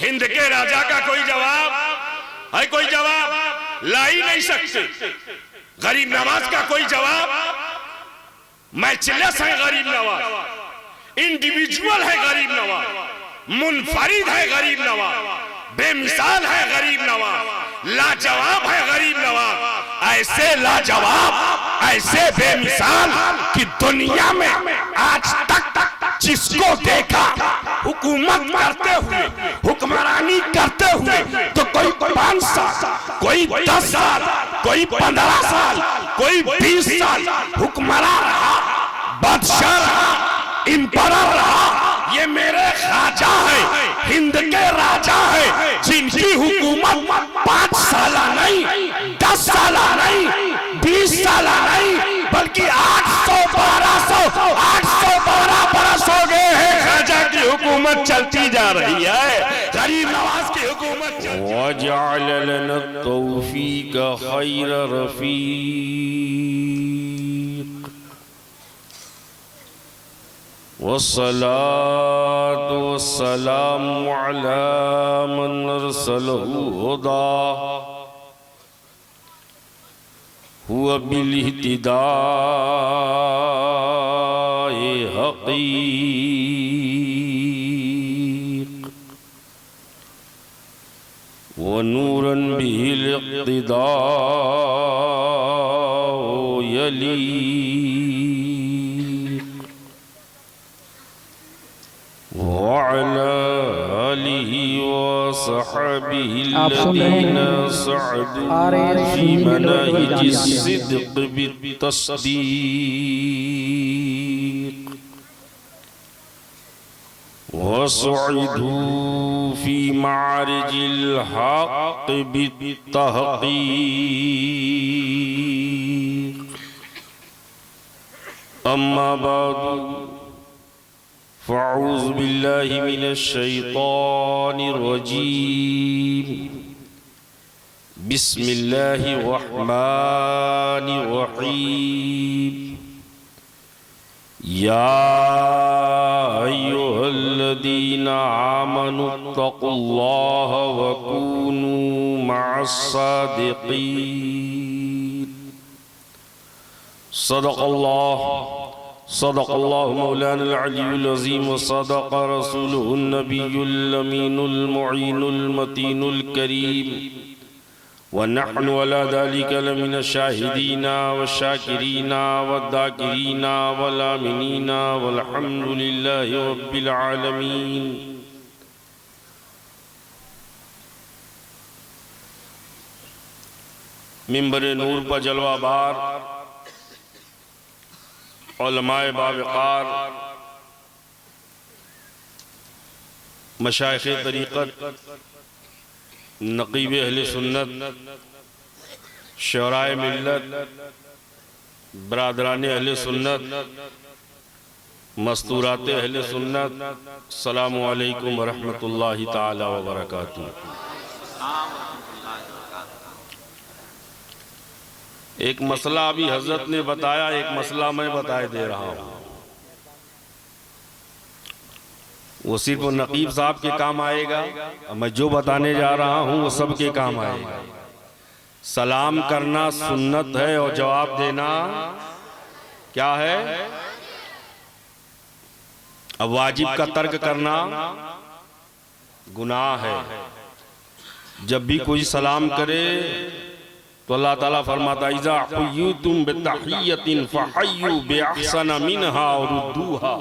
हिंद के राजा का कोई जवाब है? कोई जवाब ला ही नहीं सकते। गरीब नवाज का कोई जवाब? मैचलेस है गरीब नवाज, इंडिविजुअल है गरीब नवाज, मुनफरिद है गरीब नवाज, बेमिसाल है गरीब नवाज, लाजवाब है गरीब नवाज। ऐसे लाजवाब, ऐसे बेमिसाल कि दुनिया में आज तक जिसको देखा हुकूमत करते हुए, हुक्मरानी करते हुए, तो कोई 5 साल, कोई 10 साल, कोई 15 साल, कोई 20 साल हुक्मरान रहा, बादशाह रहा, इम्परर रहा। ये मेरे ख्वाजा है, हिंद के राजा है, जिनकी हुकूमत 5 साल नहीं, 10 साल नहीं, 20 साल नहीं, बल्कि 812 बरस हो गए हैं ख्वाजा की हुकूमत चलती जा रही है, गरीब नवाज की हुकूमत चलती। वजअल लना तौफीक खैर रफीक वस्सलातु वस्सलामु अला मन अरसलहु हुदा हुवा बिल इह्तिदाए हक़ीक़ व नूरन बिल इक़्तिदाउ यलीक़ व अला आलिहि व सहबिहि अल्लज़ीना सअदू फी मनाहिजिस सिद्क़ बित्तस्दीक़ वसुइदू फी मारिजिल हक़ बित्तहक़ीक़। अम्मा बादु फ़अऊज़ु बिल्लाहि मिनश शैतानिर रजीम। बिस्मिल्लाहिर रहमानिर रहीम। या अय्युहल्लज़ीना आमनुत्तक़ुल्लाह व कूनू मअस्सादिक़ीन। सदक़ल्लाहु मौलाना अल-अलियुल अज़ीम व सदक़ रसूलुहुन नबियुल अमीनुल मुईनुल मतीनुल करीम व नहनु अला ज़ालिका लमिन शाहिदीना व शाकिरीना व दाकिरीना वल आमिनीना वल्हम्दुलिल्लाहि रब्बिल आलमीन। मिंबर नूर पर जलवाबार उलमाए बावक़ार, मशाइख़े तरीक़त, नक़ीब अहले सुन्नत, शोराए मिल्लत, बरादरान अहले सुन्नत, मस्तूरात अहले सुन्नत, अस्सलामु अलैकुम व रहमतुल्लाहि ताला व बरकातुहू। एक मसला अभी हजरत ने बताया, एक मसला मैं बताए दे रहा हूँ। वो सिर्फ नकीब साहब के काम आएगा, मैं जो बताने जा रहा हूँ वो सबके काम आएगा। सलाम करना सुन्नत है और जवाब देना क्या है? अब वाजिब का तर्क करना गुनाह है। जब भी कोई सलाम करे तो अल्लाह ताला फरमाता इज़ा हुय्यितुम बितहिय्यतिन फहय्यु बिअहसना मिनहा व रुद्दूहा।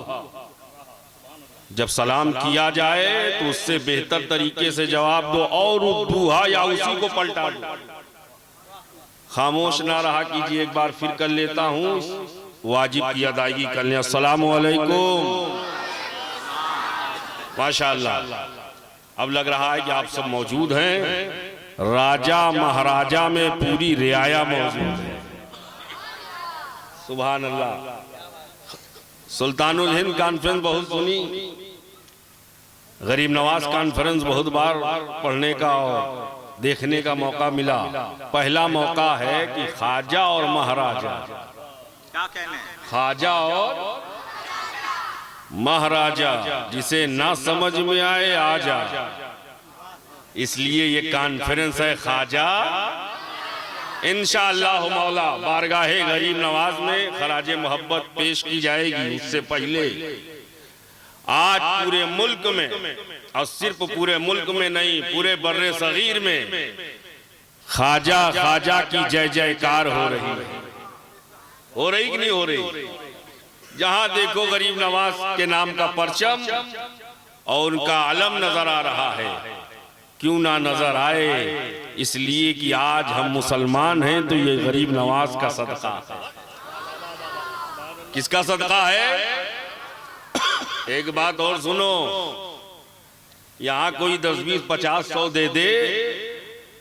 जब सलाम किया जाए तो उससे बेहतर तरीके से जवाब दो और रुद्दूहा या उसी को पलटा दो। खामोश ना रहा कीजिए, एक बार फिर कर लेता हूँ, वाजिब की अदायगी कर लें। अस्सलामु अलैकुम। माशाअल्लाह, अब लग रहा है कि आप सब मौजूद हैं। राजा महाराजा में पूरी रियाया मौजूद है। सुभान अल्लाह। सुल्तानुल हिंद कॉन्फ्रेंस बहुत सुनी, गरीब नवाज कॉन्फ्रेंस बहुत बार पढ़ने का और देखने का मौका मिला। पहला मौका है कि ख्वाजा और महाराजा, क्या कहने, ख्वाजा और महाराजा, जिसे ना समझ में आए आ जा, इसलिए ये कॉन्फ्रेंस है ख्वाजा इंशाअल्लाह मौला बारगाहे गरीब नवाज में खराजे मोहब्बत पेश की जाएगी। उससे पहले आज पूरे मुल्क में, और सिर्फ पूरे मुल्क में नहीं, पूरे बर्रे सगीर में ख्वाजा ख्वाजा की जय जयकार हो रही है। हो रही कि नहीं हो रही? जहां देखो गरीब नवाज के नाम का परचम और उनका अलम नजर आ रहा है। क्यों ना नजर आए? इसलिए कि आज हम मुसलमान हैं तो ये गरीब नवाज का सदका है। किसका सदका है? एक बात और सुनो, यहां कोई 10, 20, 50, 100 दे दे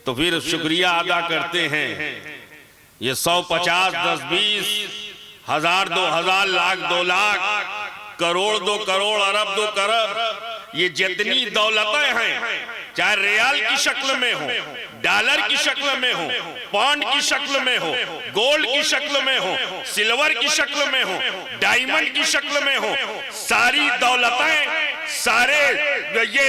तो फिर शुक्रिया अदा करते हैं। ये 100, 50, 10, 20, 1000, 2000, लाख, 2 लाख, करोड़, 2 करोड़, अरब, 2 अरब, ये जितनी दौलतें हैं, चाहे रियाल की शक्ल में हो, डॉलर की शक्ल में हो, पाउंड की शक्ल में हो, गोल्ड की शक्ल में हो, सिल्वर की शक्ल में हो, डायमंड की शक्ल में हो, सारी दौलतें, सारे ये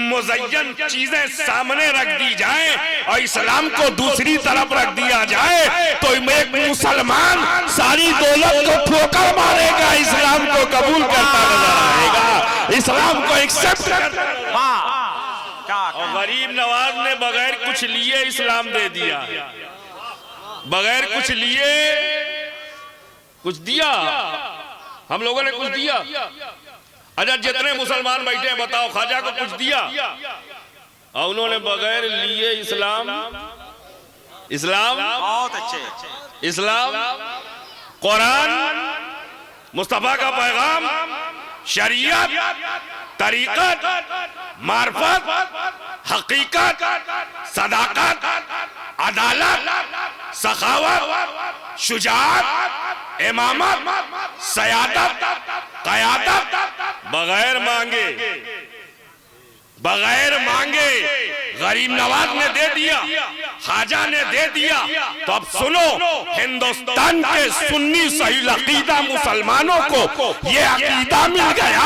मुज़य्यन चीजें सामने रख दी जाए और इस्लाम को दूसरी तरफ रख दिया जाए तो एक मुसलमान सारी दौलत को ठोकर मारेगा, इस्लाम को कबूल करता नजर आएगा, इस्लाम को एक्सेप्ट करता। और गरीब नवाज ने बगैर कुछ लिए इस्लाम दे दिया, बगैर कुछ लिए कुछ दिया। हम लोगों ने कुछ दिया? अच्छा, जितने मुसलमान बैठे हैं बताओ, ख्वाजा को कुछ दिया? और उन्होंने बगैर लिए इस्लाम, इस्लाम बहुत अच्छे, इस्लाम, कुरान, मुस्तफा का पैगाम, शरीयत, तरीक़त, मार्फत, हकीकत, सदाकत, अदालत, सखावत, शुजाअत, इमामत, सयादत, क़यादत बगैर मांगे, बगैर मांगे गरीब नवाज ने दे दिया, ख्वाजा ने दे दिया। तो अब सुनो, हिंदुस्तान के सुन्नी सही अकीदा मुसलमानों को ये अकीदा मिल गया,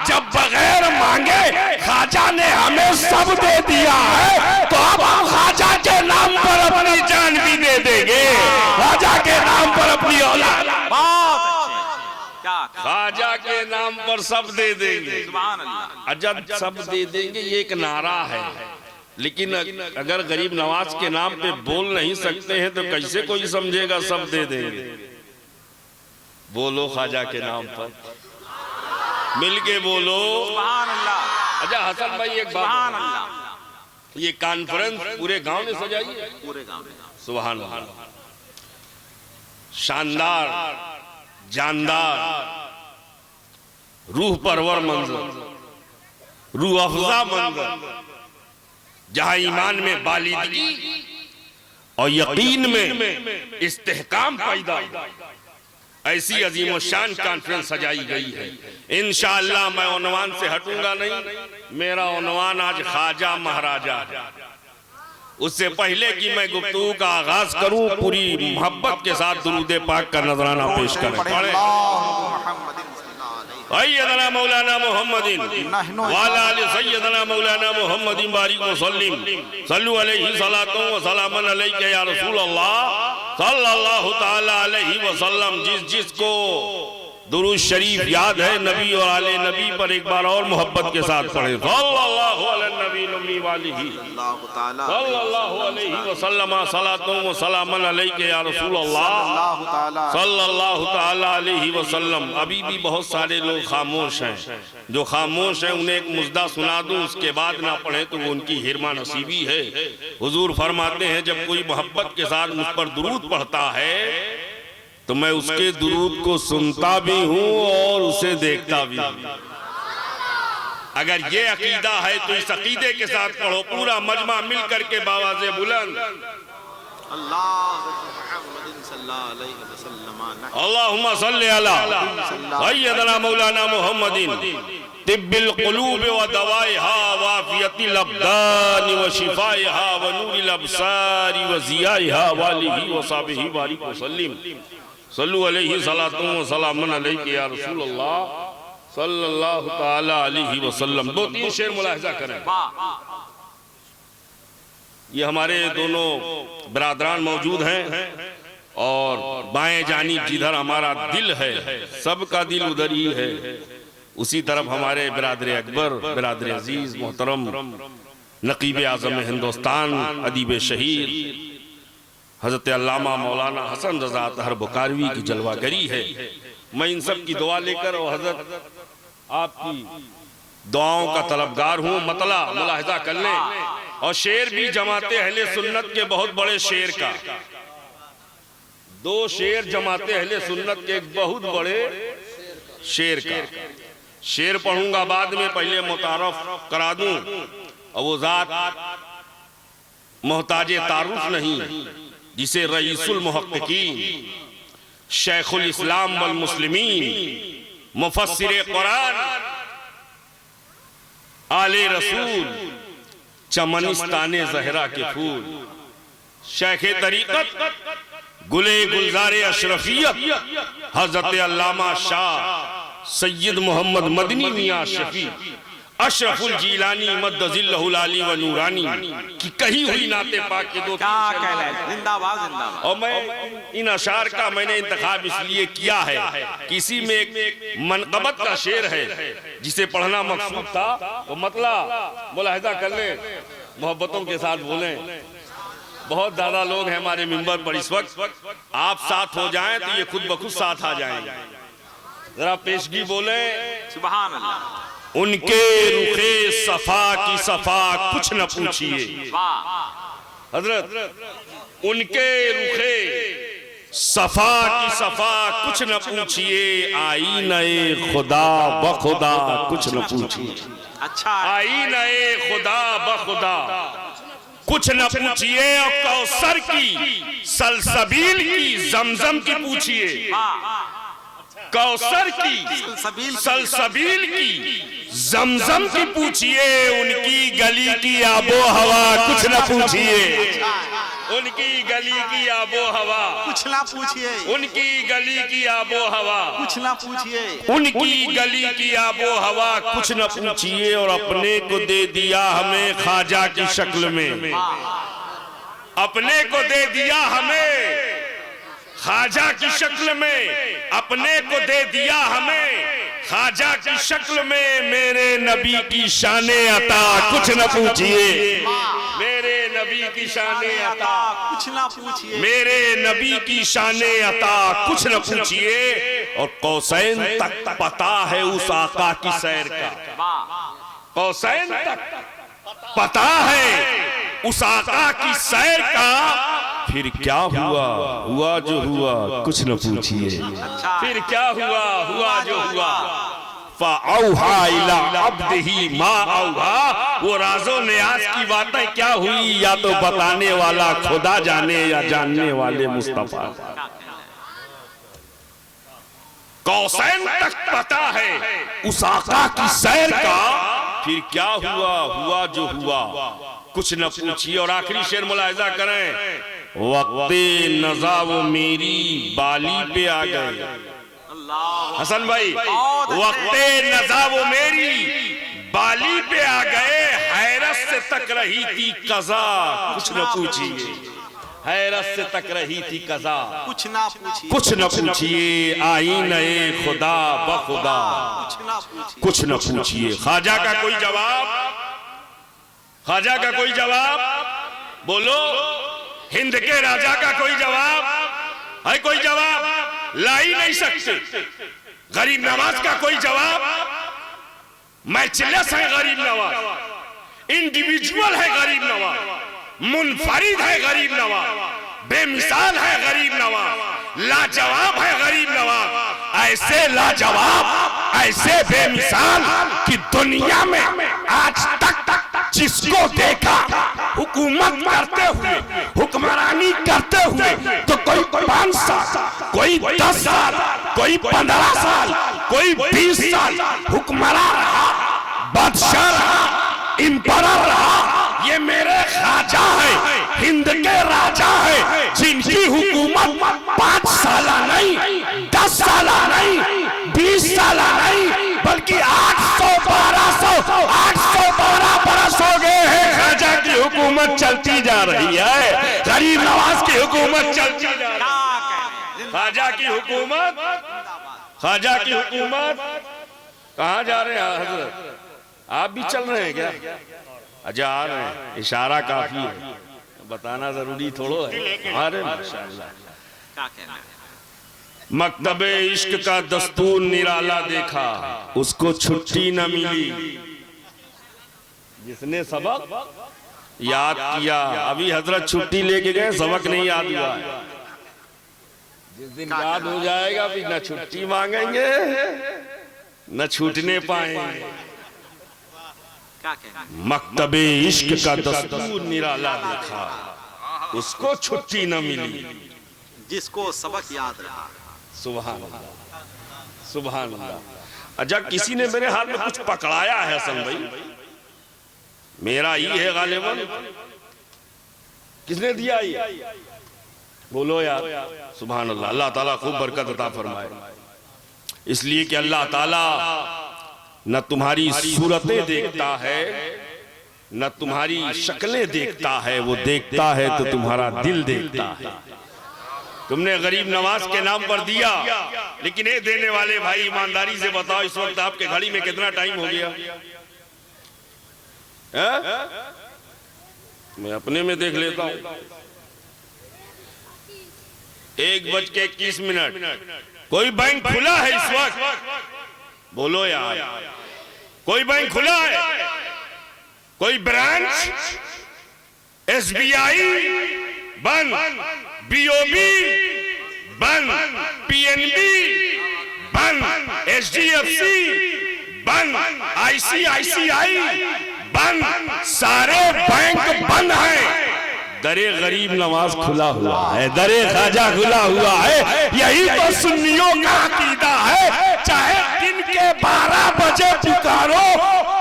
जब बगैर मांगे ख्वाजा ने हमें सब दे दिया है तो अब हम ख्वाजा के नाम पर अपनी जान भी दे देंगे, ख्वाजा के नाम पर अपनी औलाद, ख्वाजा के नाम पर सब दे देंगे। अजब सब दे देंगे, ये एक नारा है, लेकिन अगर गरीब नवाज के नाम पे बोल नहीं सकते हैं तो कैसे कोई समझेगा सब दे देंगे? बोलो ख्वाजा के नाम पर, मिलके बोलो। अच्छा हसन भाई एक बात, ये कॉन्फ्रेंस पूरे गांव ने सजाई है? पूरे गांव में। सुभान अल्लाह, शानदार, जानदार, रूह परवर मंजर, रूह अफजा मंजर, जहां ईमान में बालिदगी और यकीन में इस्तेहकाम पैदा, ऐसी अजीम शान कॉन्फ्रेंस सजाई गई है। इंशाअल्लाह मैं उन्वान से हटूंगा नहीं, मेरा उन्वान आज ख्वाजा महाराजा है। उससे पहले कि मैं गुफ्तगू का आगाज करूं, पूरी मोहब्बत के साथ दुरूद पाक का नजराना पेश करें। सैयदना मौलाना मुहम्मदिन वाला आले सैयदना मौलाना मुहम्मदिन बारिक वसल्लिम सल्लु अलैहि सलातो व सलामन अलैका या रसूल अल्लाह सल्लल्लाहु तआला अलैहि वसल्लम। जिस जिसको दुरूद शरीफ याद है नबी और आले नबी पर एक बार और मोहब्बत के साथ पढ़े, सल्लल्लाहु अलैहि नबी नबी वालिही सल्लल्लाहु अलैहि वसल्लम सलातो व सलामन अलैका या रसूल अल्लाह सल्लल्लाहु तआला अलैहि वसल्लम। अभी भी बहुत सारे लोग खामोश हैं, जो खामोश हैं उन्हें एक मुजदा सुना दूं, उसके बाद ना पढ़े तो वो उनकी हिरमा नसीबी है। हुजूर फरमाते हैं जब कोई मोहब्बत के साथ मुझ पर दुरूद पढ़ता है तो मैं उसके दुरूद को सुनता भी हूं और उसे देखता भी हूं। अगर ये अकीदा है तो इस अकीदे के साथ पढ़ो, पूरा मजमा मिल करके बावाज़े बुलंद अल्लाहुम्मा सल्ली अला सय्यदना मौलाना मुहम्मदिन तिब्बिल कुलूब व दवाइहा व आफियतिल अब्दान व शिफाइहा व नूरिल अबसार व ज़ियाइहा व आलिहि व सहाबिहि बारिक वसल्लिम सल्लु अलैहि सलातो व सलामन अलैका या रसूल अल्लाह सल्लल्लाहु तआला अलैहि वसल्लम। 2-3 शेर मुलाहिजा करें। ये हमारे दोनों बिरादरान मौजूद हैं और बाएं जानिब जिधर हमारा दिल है सबका दिल उधर ही है, उसी तरफ हमारे बिरादर अकबर, बिरादर अजीज मोहतरम नकीब आज़म हिंदुस्तान, अदीब शहीर हज़रत अल्लामा मौलाना हसन रज़ा अतहर बुखारवी की जलवागरी है। मैं इन सब की दुआ लेकर और हज़रत आपकी दुआओं का तलबगार हूँ। मतला मुलाहिजा कर लें, और शेर भी जमाते अहले सुन्नत के बहुत बड़े शेर का, दो शेर जमाते अहले सुन्नत के एक बहुत बड़े शेर का। शेर पढ़ूंगा बाद में, पहले मुतारफ करा दूं, और वो जात मोहताजे तारुफ नहीं जिसे रईसुल मुहक्किकीन, शेखुल इस्लाम वल मुस्लिमीन, मुफस्सिर कुरान, आले रसूल, चमनिस्ताने ज़हरा के फूल, शेखे तरीक़त, गुले गुलजारे अशरफियत, हज़रत अल्लामा शाह सैयद मोहम्मद मदनी मियां शफी अशरफुल जीलानी मद्दजिल्लहुल आली व नूरानी की कही हुई नाते पाक के दो जिंदाबाद जिंदाबाद। और मैं इन अशार का मैंने इंतखाब इसलिए किया है कि इसी में एक मनक़बत का शेर है जिसे पढ़ना मकसूद था। तो मतलब मुलाहिजा कर ले, मोहब्बतों के साथ बोलें। बहुत ज्यादा लोग हैं हमारे मिंबर पर इस वक्त, आप साथ हो जाएं तो ये खुद ब खुद साथ आ जाएंगे। जरा पेशगी बोले सुभान अल्लाह। उनके रुखे सफा की सफा कुछ न पूछिए, हजरत उनके रुखे सफा की सफा कुछ न पूछिए, आई नए खुदा बखुदा कुछ न पूछिए। अच्छा, आई नए खुदा बखुदा कुछ न पूछिए, और कौसर की सलसबील की जमजम की पूछिए, कौसर की सलसबील की जमजम की पूछिए, उनकी गली की आबो हवा कुछ न पूछिए, उनकी गली की आबो हवा कुछ ना पूछिए, उनकी गली की आबो हवा कुछ ना पूछिए, उनकी गली की आबो हवा कुछ न पूछिए, और अपने को दे दिया हमें ख्वाजा की शक्ल में, अपने को दे दिया हमें ख्वाजा की शक्ल में, अपने को दे दिया हमें ख्वाजा की शक्ल में, मेरे नबी की शाने अता कुछ न पूछिए, मेरे नबी की शाने अता कुछ ना पूछिए, मेरे नबी की शाने अता कुछ न पूछिए। और कौसैन तक पता है उस आका की सैर का, कौसैन तक पता है उस आका की सैर का, फिर क्या हुआ हुआ जो हुआ कुछ न पूछिए, फिर क्या हुआ हुआ जो हुआ। फ़अौहा इला अब्दिही मा औहा, वो राज़ो नियाज़ की बातें क्या हुई या तो बताने वाला खुदा जाने या जानने वाले मुस्तफा। कौसैन तक पता है उस आका की सैर का, फिर क्या हुआ हुआ जो हुआ कुछ न पूछिए। और आखिरी शेर मुलाहिजा करें, वक्ते नज़ा वो मेरी बाली पे आ गए, हसन भाई वक्ते नज़ा वो मेरी बाली पे आ गए, हैरत से तक रही थी कज़ा कुछ न पूछिए, हैरत से तक रही थी कज़ा कुछ ना पूछिए, कुछ न पूछिए, आई नए खुदा बखुदा कुछ न पूछिए। ख्वाजा का कोई जवाब, ख्वाजा का कोई जवाब बोलो, हिंद के राजा का कोई जवाब है? कोई जवाब ला ही नहीं सकते। गरीब नवाज का कोई जवाब, मैचलेस है गरीब नवाज, इंडिविजुअल है गरीब नवाज, मुनफरिद है गरीब नवाज, बेमिसाल है गरीब नवाज, लाजवाब है गरीब नवाज, ऐसे लाजवाब ऐसे बेमिसाल कि दुनिया में आज तक जिसको देखा हुकूमत करते हुए, हुक्मरानी करते हुए, तो कोई 5 साल, कोई 10 साल, कोई 15 साल, कोई 20 साल हुक्मरान रहा, बादशाह रहा, इम्परर रहा। ये मेरे ख्वाजा है, हिंद के राजा है, जिनकी हुकूमत 5 साल नहीं, 10 साल नहीं, 20 साल नहीं, बल्कि 812 बरस हो गए हैं ख्वाजा की हुकूमत हुकूमत चलती जा रही है, गरीब नवाज की हुकूमत चलती जा रही है। ख्वाजा की हुकूमत, ख्वाजा की हुकूमत। कहाँ जा रहे हैं हजरत? आप भी चल रहे हैं क्या? अच्छा आ रहे हैं, इशारा काफी है, बताना जरूरी थोड़ो है। अरे माशाअल्लाह। क्या कहना है? मकतबे इश्क का दस्तूर निराला देखा, उसको छुट्टी न मिली। जिसने सबक याद किया, अभी हजरत छुट्टी लेके गए, सबक नहीं याद हुआ है। जिस दिन याद हो जाएगा फिर न छुट्टी मांगेंगे न छूटने पाएंगे। क्या कहना है? मकतबे इश्क का दस्तूर निराला देखा, उसको छुट्टी न मिली। जिसको सबक याद रहा। सुभान अल्लाह, सुभान अल्लाह। अच्छा किसी ने मेरे हाथ में कुछ पकड़ाया है हसन भाई, मेरा ही है गालिबन। किसने दिया ये? बोलो यार। सुभान अल्लाह। अल्लाह ताला खूब बरकत अता फरमाए। इसलिए कि अल्लाह ताला न तुम्हारी सूरतें देखता है न तुम्हारी शक्लें देखता है, वो देखता है तो तुम्हारा दिल देखता है। तुमने गरीब नवाज के नाम पर दिया, लेकिन ये देने वाले भाई ईमानदारी से बताओ, इस वक्त आपके घड़ी में कितना टाइम हो गया है? मैं अपने में देख लेता हूं, 1:21। कोई बैंक खुला है इस वक्त? बोलो यार, कोई बैंक खुला है? कोई ब्रांच? SBI बंद, BOB बंद, PNB बंद, HDFC बंद, ICICI बंद, सारे बैंक बंद हैं। दरे गरीब नवाज खुला हुआ है, दरे ख्वाजा खुला हुआ है। यही तो सुन्नियों का अकीदा है, चाहे दिन के 12 बजे पुकारो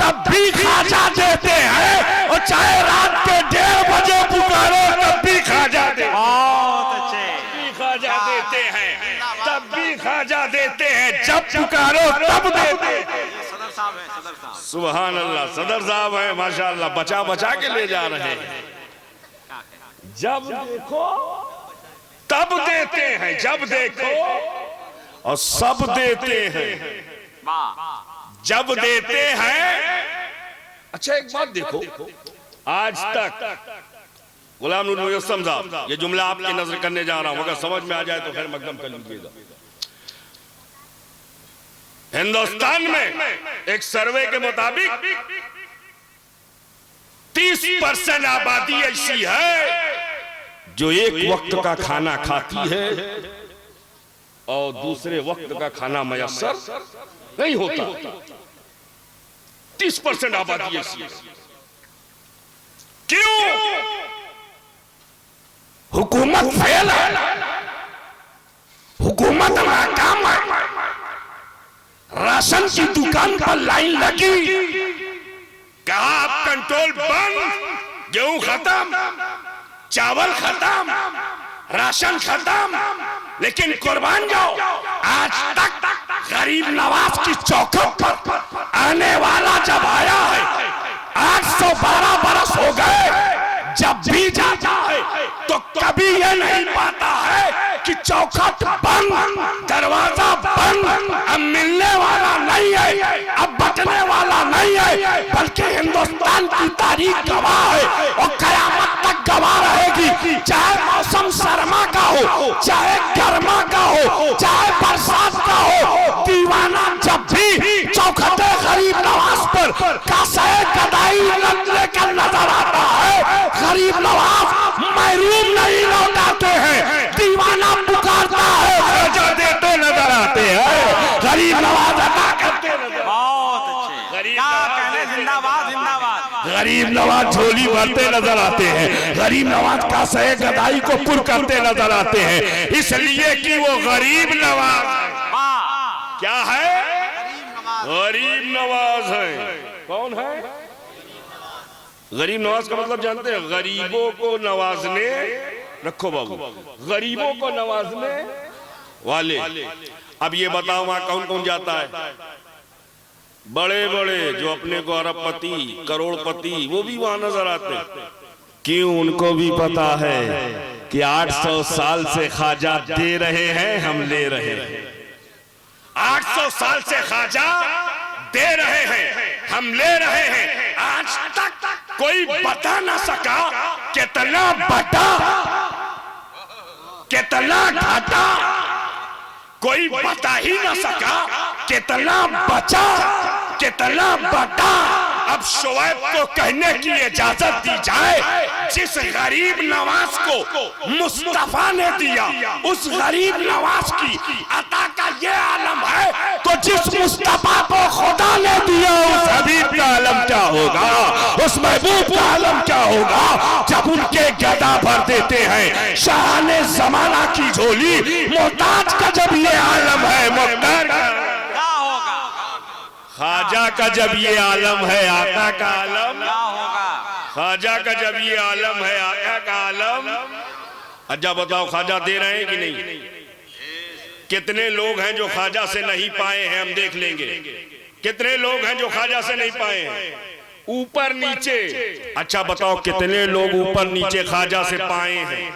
तब भी ख्वाजा देते हैं, और चाहे रात के 1:30 बजे पुकारो तब भी ख्वाजा देते हैं। बहुत अच्छे। ख्वाजा देते हैं, तब भी ख्वाजा देते हैं, जब पुकारो तब देते हैं। ये सदर साहब है, सदर साहब। सुभान अल्लाह। सदर साहब है माशाअल्लाह, बचा बचा के ले जा रहे हैं। जब देखो तब देते हैं, जब देखो और सब देते हैं, वाह। जब देते हैं। अच्छा एक बात देखो, आज तक गुलाम नूर मुजस्सम साहब, ये जुमला आपकी नजर करने जा रहा हूं, अगर समझ में आ जाए तो खैर मकदम कर लीजिएगा। हिंदुस्तान में एक सर्वे के मुताबिक 30% आबादी ऐसी है जो एक वक्त का खाना खाती है और दूसरे वक्त का खाना मयस्सर नहीं होता। 30% आबादी ऐसी है। क्यों? हुकूमत फेल है, हुकूमत नाकाम है, राशन की दुकान पर लाइन लगी, कहा अब कंट्रोल बंद, गेहूं खत्म, चावल खत्म, राशन खत्म, लेकिन कुर्बान जाओ, आज तक गरीब नवाज की चौखट पर आने वाला जब आया है, 812 बरस हो गए, जब भी जाता है तो कभी ये नहीं पाता है कि चौखट बंद, दरवाजा बंद, अब मिलने वाला नहीं है, अब बचने वाला नहीं है, बल्कि हिंदुस्तान की तारीख गवाह है और कयामत तक गवाह रहेगी। चाहे मौसम सरमा का हो, चाहे गर्मा का हो, चाहे बरसात का हो, दीवाना जब भी चौखटे गरीब नवाज पर कासाए गदाई लेकर नजर आता है, गरीब नवाज महरूम नहीं लौटाते हैं, दीवाना पुकारता है, ख्वाजा देते नजर आते हैं, गरीब नवाज अदा करते नजर। बहुत अच्छे। क्या कहने? जिंदाबाद, जिंदाबाद। गरीब नवाज झोली भरते नजर आते हैं, गरीब नवाज का सहे गदाई को पुर करते नजर आते हैं, इसलिए कि वो गरीब नवाज वाह। क्या है? गरीब नवाज। गरीब नवाज है। कौन है गरीब नवाज? का मतलब जानते हैं? गरीबों को नवाजने, रखो बाबू, गरीबों को नवाजने वाले। अब ये बताओ वहां कौन कौन जाता है? बड़े बड़े जो अपने को अरबपति, करोड़पति, वो भी वहां नजर आते हैं। क्यों? उनको भी पता है कि 800 साल से ख्वाजा दे रहे हैं, हम ले रहे हैं। 800 साल से ख्वाजा दे रहे हैं, हम ले रहे हैं। आज तक कोई बता ना सका कितना बटा, कितना घाटा, कोई बता ही ना सका कितना बचा, कितना बटा। अब शोएब को कहने की इजाजत दी जाए, जिस गरीब नवाज को मुस्तफा ने दिया, उस गरीब नवाज की अता का ये आलम है, तो जिस मुस्तफा को खुदा ने दिया, उस हबीब का आलम क्या होगा, उस महबूब का आलम क्या होगा, जब उनके गदा भर देते हैं शाहाने जमाना की झोली। मोहताज का जब ये आलम है, मुख्तार का क्या होगा, ख्वाजा का जब ये आलम है, आका का आलम क्या होगा। ख्वाजा का जब ये आलम है, आका का आलम। अच्छा बताओ, ख्वाजा दे रहे हैं कि नहीं? कितने लोग हैं जो ख्वाजा से नहीं पाए हैं, हम देख लेंगे। कितने लोग हैं जो ख्वाजा से नहीं पाए हैं, ऊपर नीचे। अच्छा बताओ, कितने लोग ऊपर नीचे ख्वाजा से पाए हैं?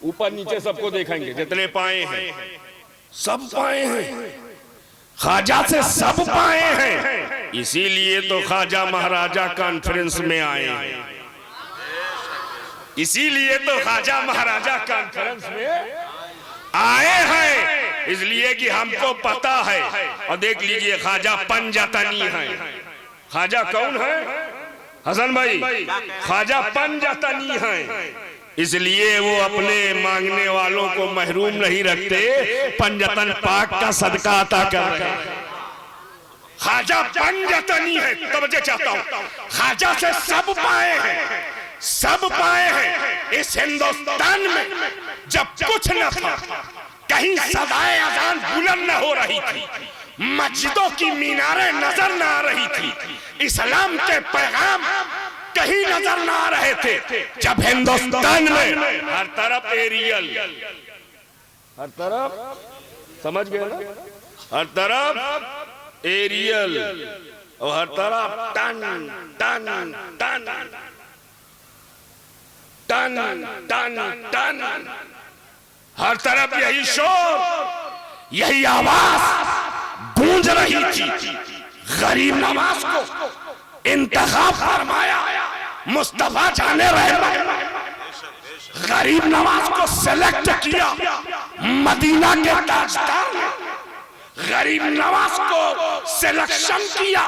ऊपर नीचे सबको देखेंगे, जितने पाए हैं सब पाए हैं, ख्वाजा से सब पाए हैं। इसीलिए तो ख्वाजा महाराजा कॉन्फ्रेंस में आए हैं, इसीलिए तो ख्वाजा महाराजा कॉन्फ्रेंस में आए हैं, इसलिए कि हमको पता है। और देख लीजिए, ख्वाजा पंजतनी है। ख्वाजा कौन है हसन भाई? ख्वाजा पंजतनी है, इसलिए वो अपने मांगने वालों को महरूम नहीं रखते, पंजतन पाक का सदका अता कर रहे हैं। ख्वाजा पंजतनी है, तवज्जो चाहता हूं, ख्वाजा से सब पाए हैं, सब पाए हैं। इस हिंदुस्तान में जब कुछ न था, कहीं सदाए अजान बुलंद न हो रही थी, मस्जिदों की मीनारें नजर न आ रही थी, इस्लाम के पैगाम कहीं नजर ना आ रहे थे, जब हिंदुस्तान में हर तरफ एरियल, हर तरफ, समझ गए ना, हर तरफ एरियल और हर तरफ टन टन टन टन टन टन, हर तरफ यही शोर, यही आवाज गूंज रही थी। गरीब नवाज को इंतखाब फरमाया, मुस्तफा जाने रहे, गरीब नवाज को सेलेक्ट किया मदीना के ताजदार ने, गरीब नवाज को सिलेक्शन किया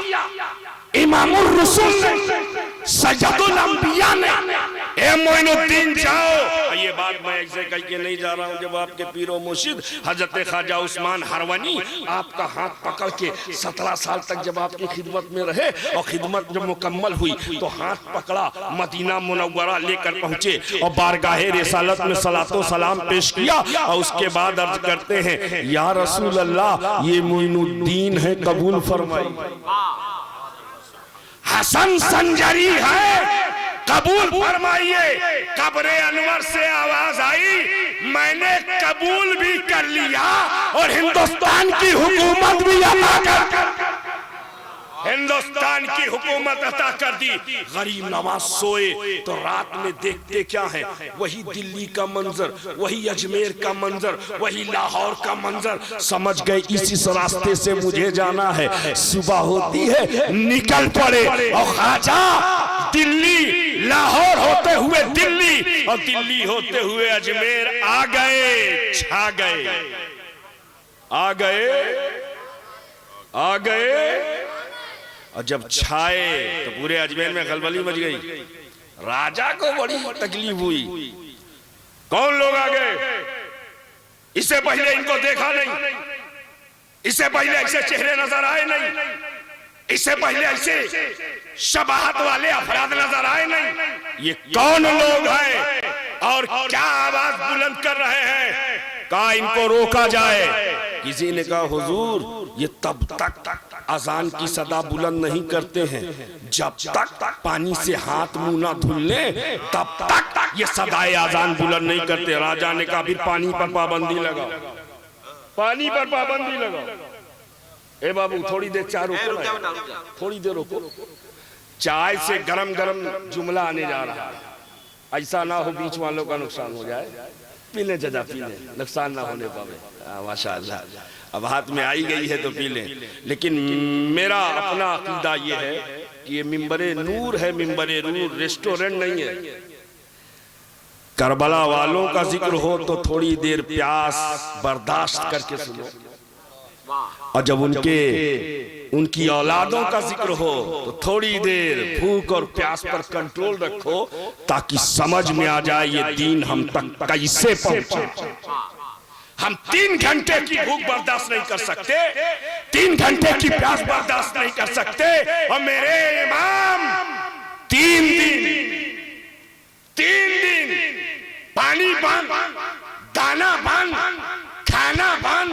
इमामुर रसूल ने, सैयदुल अंबिया ने। ए मोइनुद्दीन जाओ, ये बात मैं ऐसे कह के नहीं जा रहा हूँ। जब आपके पीरो मुर्शिद हजरत ख्वाजा उस्मान हरवनी आपका हाथ पकड़ के 17 साल तक जब आपकी खिदमत में रहे, और खिदमत जब मुकम्मल हुई तो हाथ पकड़ा, मदीना मुनव्वरा लेकर पहुंचे और बारगाहे रिसालत में सलातो सलाम पेश किया, और उसके बाद अर्ज करते हैं, या रसूल अल्लाह, ये मोइनुद्दीन है, कबूल फरमाइए। हसन संजरी है, कबूल फरमाइए। कब्रे अनवर से आवाज आई, मैंने कबूल भी कर लिया और हिंदुस्तान की हुकूमत भी अता कर, हिंदुस्तान की हुकूमत अता कर दी। गरीब नवाज सोए तो रात में देखते क्या है, वही दिल्ली का मंजर, वही अजमेर का मंजर, वही लाहौर का मंजर। समझ गए इस रास्ते से मुझे जाना है। सुबह होती है, निकल पड़े, और ख्वाजा दिल्ली, लाहौर होते हुए दिल्ली, और दिल्ली होते हुए अजमेर आ गए, छा गए, आ गए, आ गए। और जब छाए तो पूरे अजमेर में खलबली मच गई। राजा को बड़ी तकलीफ हुई। कौन लोग आ गए? इससे पहले इनको देखा नहीं, इससे पहले ऐसे चेहरे नजर आए नहीं, इससे पहले ऐसे शबाहत वाले अफराद नजर आए नहीं। ये कौन लोग हैं और क्या आवाज बुलंद कर रहे हैं? कहा इनको रोका जाए। किसी ने कहा हुजूर, ये तब तक अजान की सदा बुलंद नहीं करते हैं जब तक पानी से हाथ मुंह ना धुल ले, तब तक ये सदाए अजान बुलंद नहीं करते। राजा ने कहा फिर पानी पर पाबंदी लगाओ, पानी पर पाबंदी लगाओ। ए बाबू थोड़ी देर चार रुको, थोड़ी देर रुको, चाय से गरम गरम जुमला आने जा रहा है, ऐसा ना हो बीच वालों का नुकसान हो जाए। पी लें जजा, पी लें, नुकसान ना होने पावे। माशाअल्लाह, अब हाथ में आई गई है तो पी लें। लेकिन मेरा अपना अकीदा ये है कि ये मिंबरे नूर है, मिंबरे नूर रेस्टोरेंट नहीं है। करबला वालों का जिक्र हो तो थोड़ी देर प्यास बर्दाश्त करके सुनो, और जब उनकी औलादों का जिक्र हो तो थोड़ी देर भूख और प्यास पर कंट्रोल रखो, ताकि समझ में आ जाए ये दीन हम तक कैसे पहुंचा। हम 3 घंटे की भूख बर्दाश्त नहीं कर सकते, 3 घंटे की प्यास बर्दाश्त नहीं कर सकते, और मेरे इमाम 3 दिन पानी बंद, दाना बंद, खाना बंद,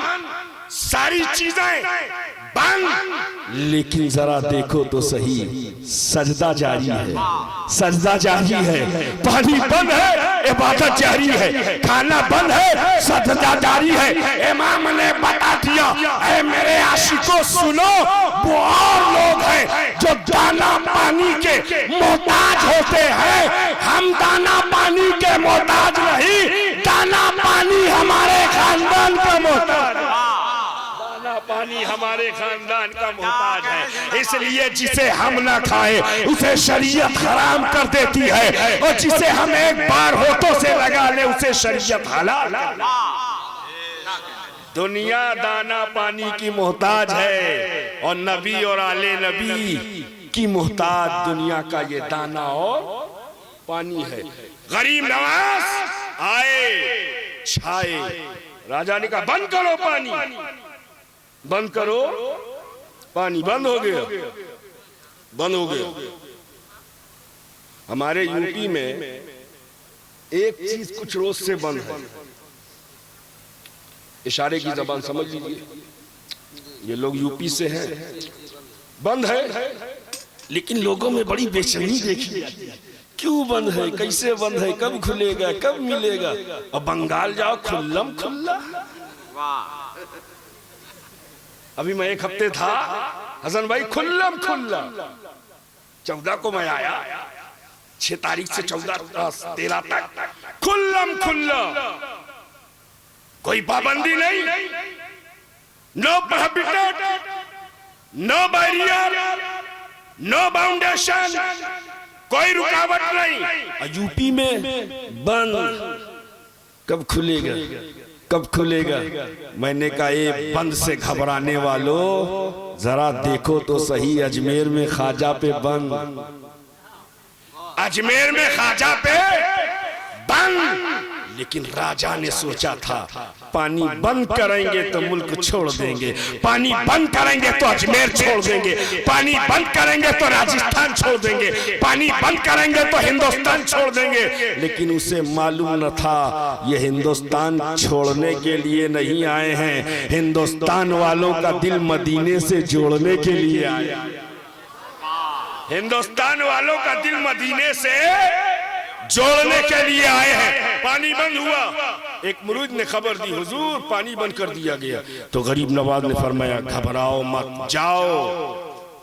सारी चीजें बंद। लेकिन जरा देखो तो सही, सजदा जारी है, सजदा जारी है, पानी बंद है, इबादत जारी है, खाना बंद है, सजदा जारी है। इमाम ने बता दिया, ऐ मेरे आशिकों सुनो, वो और लोग हैं जो दाना पानी के मोहताज होते हैं, हम दाना पानी के मोहताज नहीं, दाना पानी हमारे खानदान का मोहताज है, पानी हमारे खानदान का मोहताज है। इसलिए जिसे हम ना खाए उसे शरीयत हराम कर देती है, और जिसे हम एक बार होठों से लगा ले उसे शरीयत हलाल। दुनिया दाना पानी की मोहताज है, और नबी और आले नबी की मोहताज दुनिया का ये दाना और पानी है। गरीब नवाज आए छाए, राजा ने कहा बंद करो पानी, बंद करो पानी, बंद हो गया, बंद हो गया। हमारे यूपी में एक चीज कुछ रोज से बंद है, इशारे की जबान समझ लीजिए, ये लोग यूपी से हैं, बंद है, लेकिन लोगों में बड़ी बेचैनी देखी, क्यों बंद है, कैसे बंद है, कब खुलेगा, कब मिलेगा। और बंगाल जाओ खुल्लम खुल्ला। अभी मैं 1 हफ्ते था हसन भाई, खुल्लम खुल्ला। 14 को मैं आया, 6 तारीख से 13 तक खुल्लम खुल्ला, कोई पाबंदी नहीं, no prohibited, no barrier, no boundation, कोई रुकावट नहीं। यूपी में बंद, कब खुलेगा, कब खुलेगा। मैंने कहा ये बंद से घबराने वालों, जरा देखो तो सही, अजमेर में ख्वाजा पे बंद, अजमेर में ख्वाजा पे बंद। लेकिन राजा ने सोचा था पानी बंद करेंगे तो मुल्क छोड़ देंगे, पानी बंद करेंगे तो अजमेर छोड़ देंगे, पानी बंद करेंगे तो राजस्थान छोड़ देंगे, पानी बंद करेंगे तो हिंदुस्तान छोड़ देंगे। लेकिन उसे मालूम न था ये हिंदुस्तान छोड़ने के लिए नहीं आए हैं, हिंदुस्तान वालों का दिल मदीने से जोड़ने के लिए आए, हिंदुस्तान वालों का दिल मदीने से जोड़ने के लिए आए हैं। पानी बंद हुआ, एक मुरीद ने खबर दी, हुजूर पानी बंद कर दिया गया। तो गरीब नवाज ने फरमाया घबराओ मत, जाओ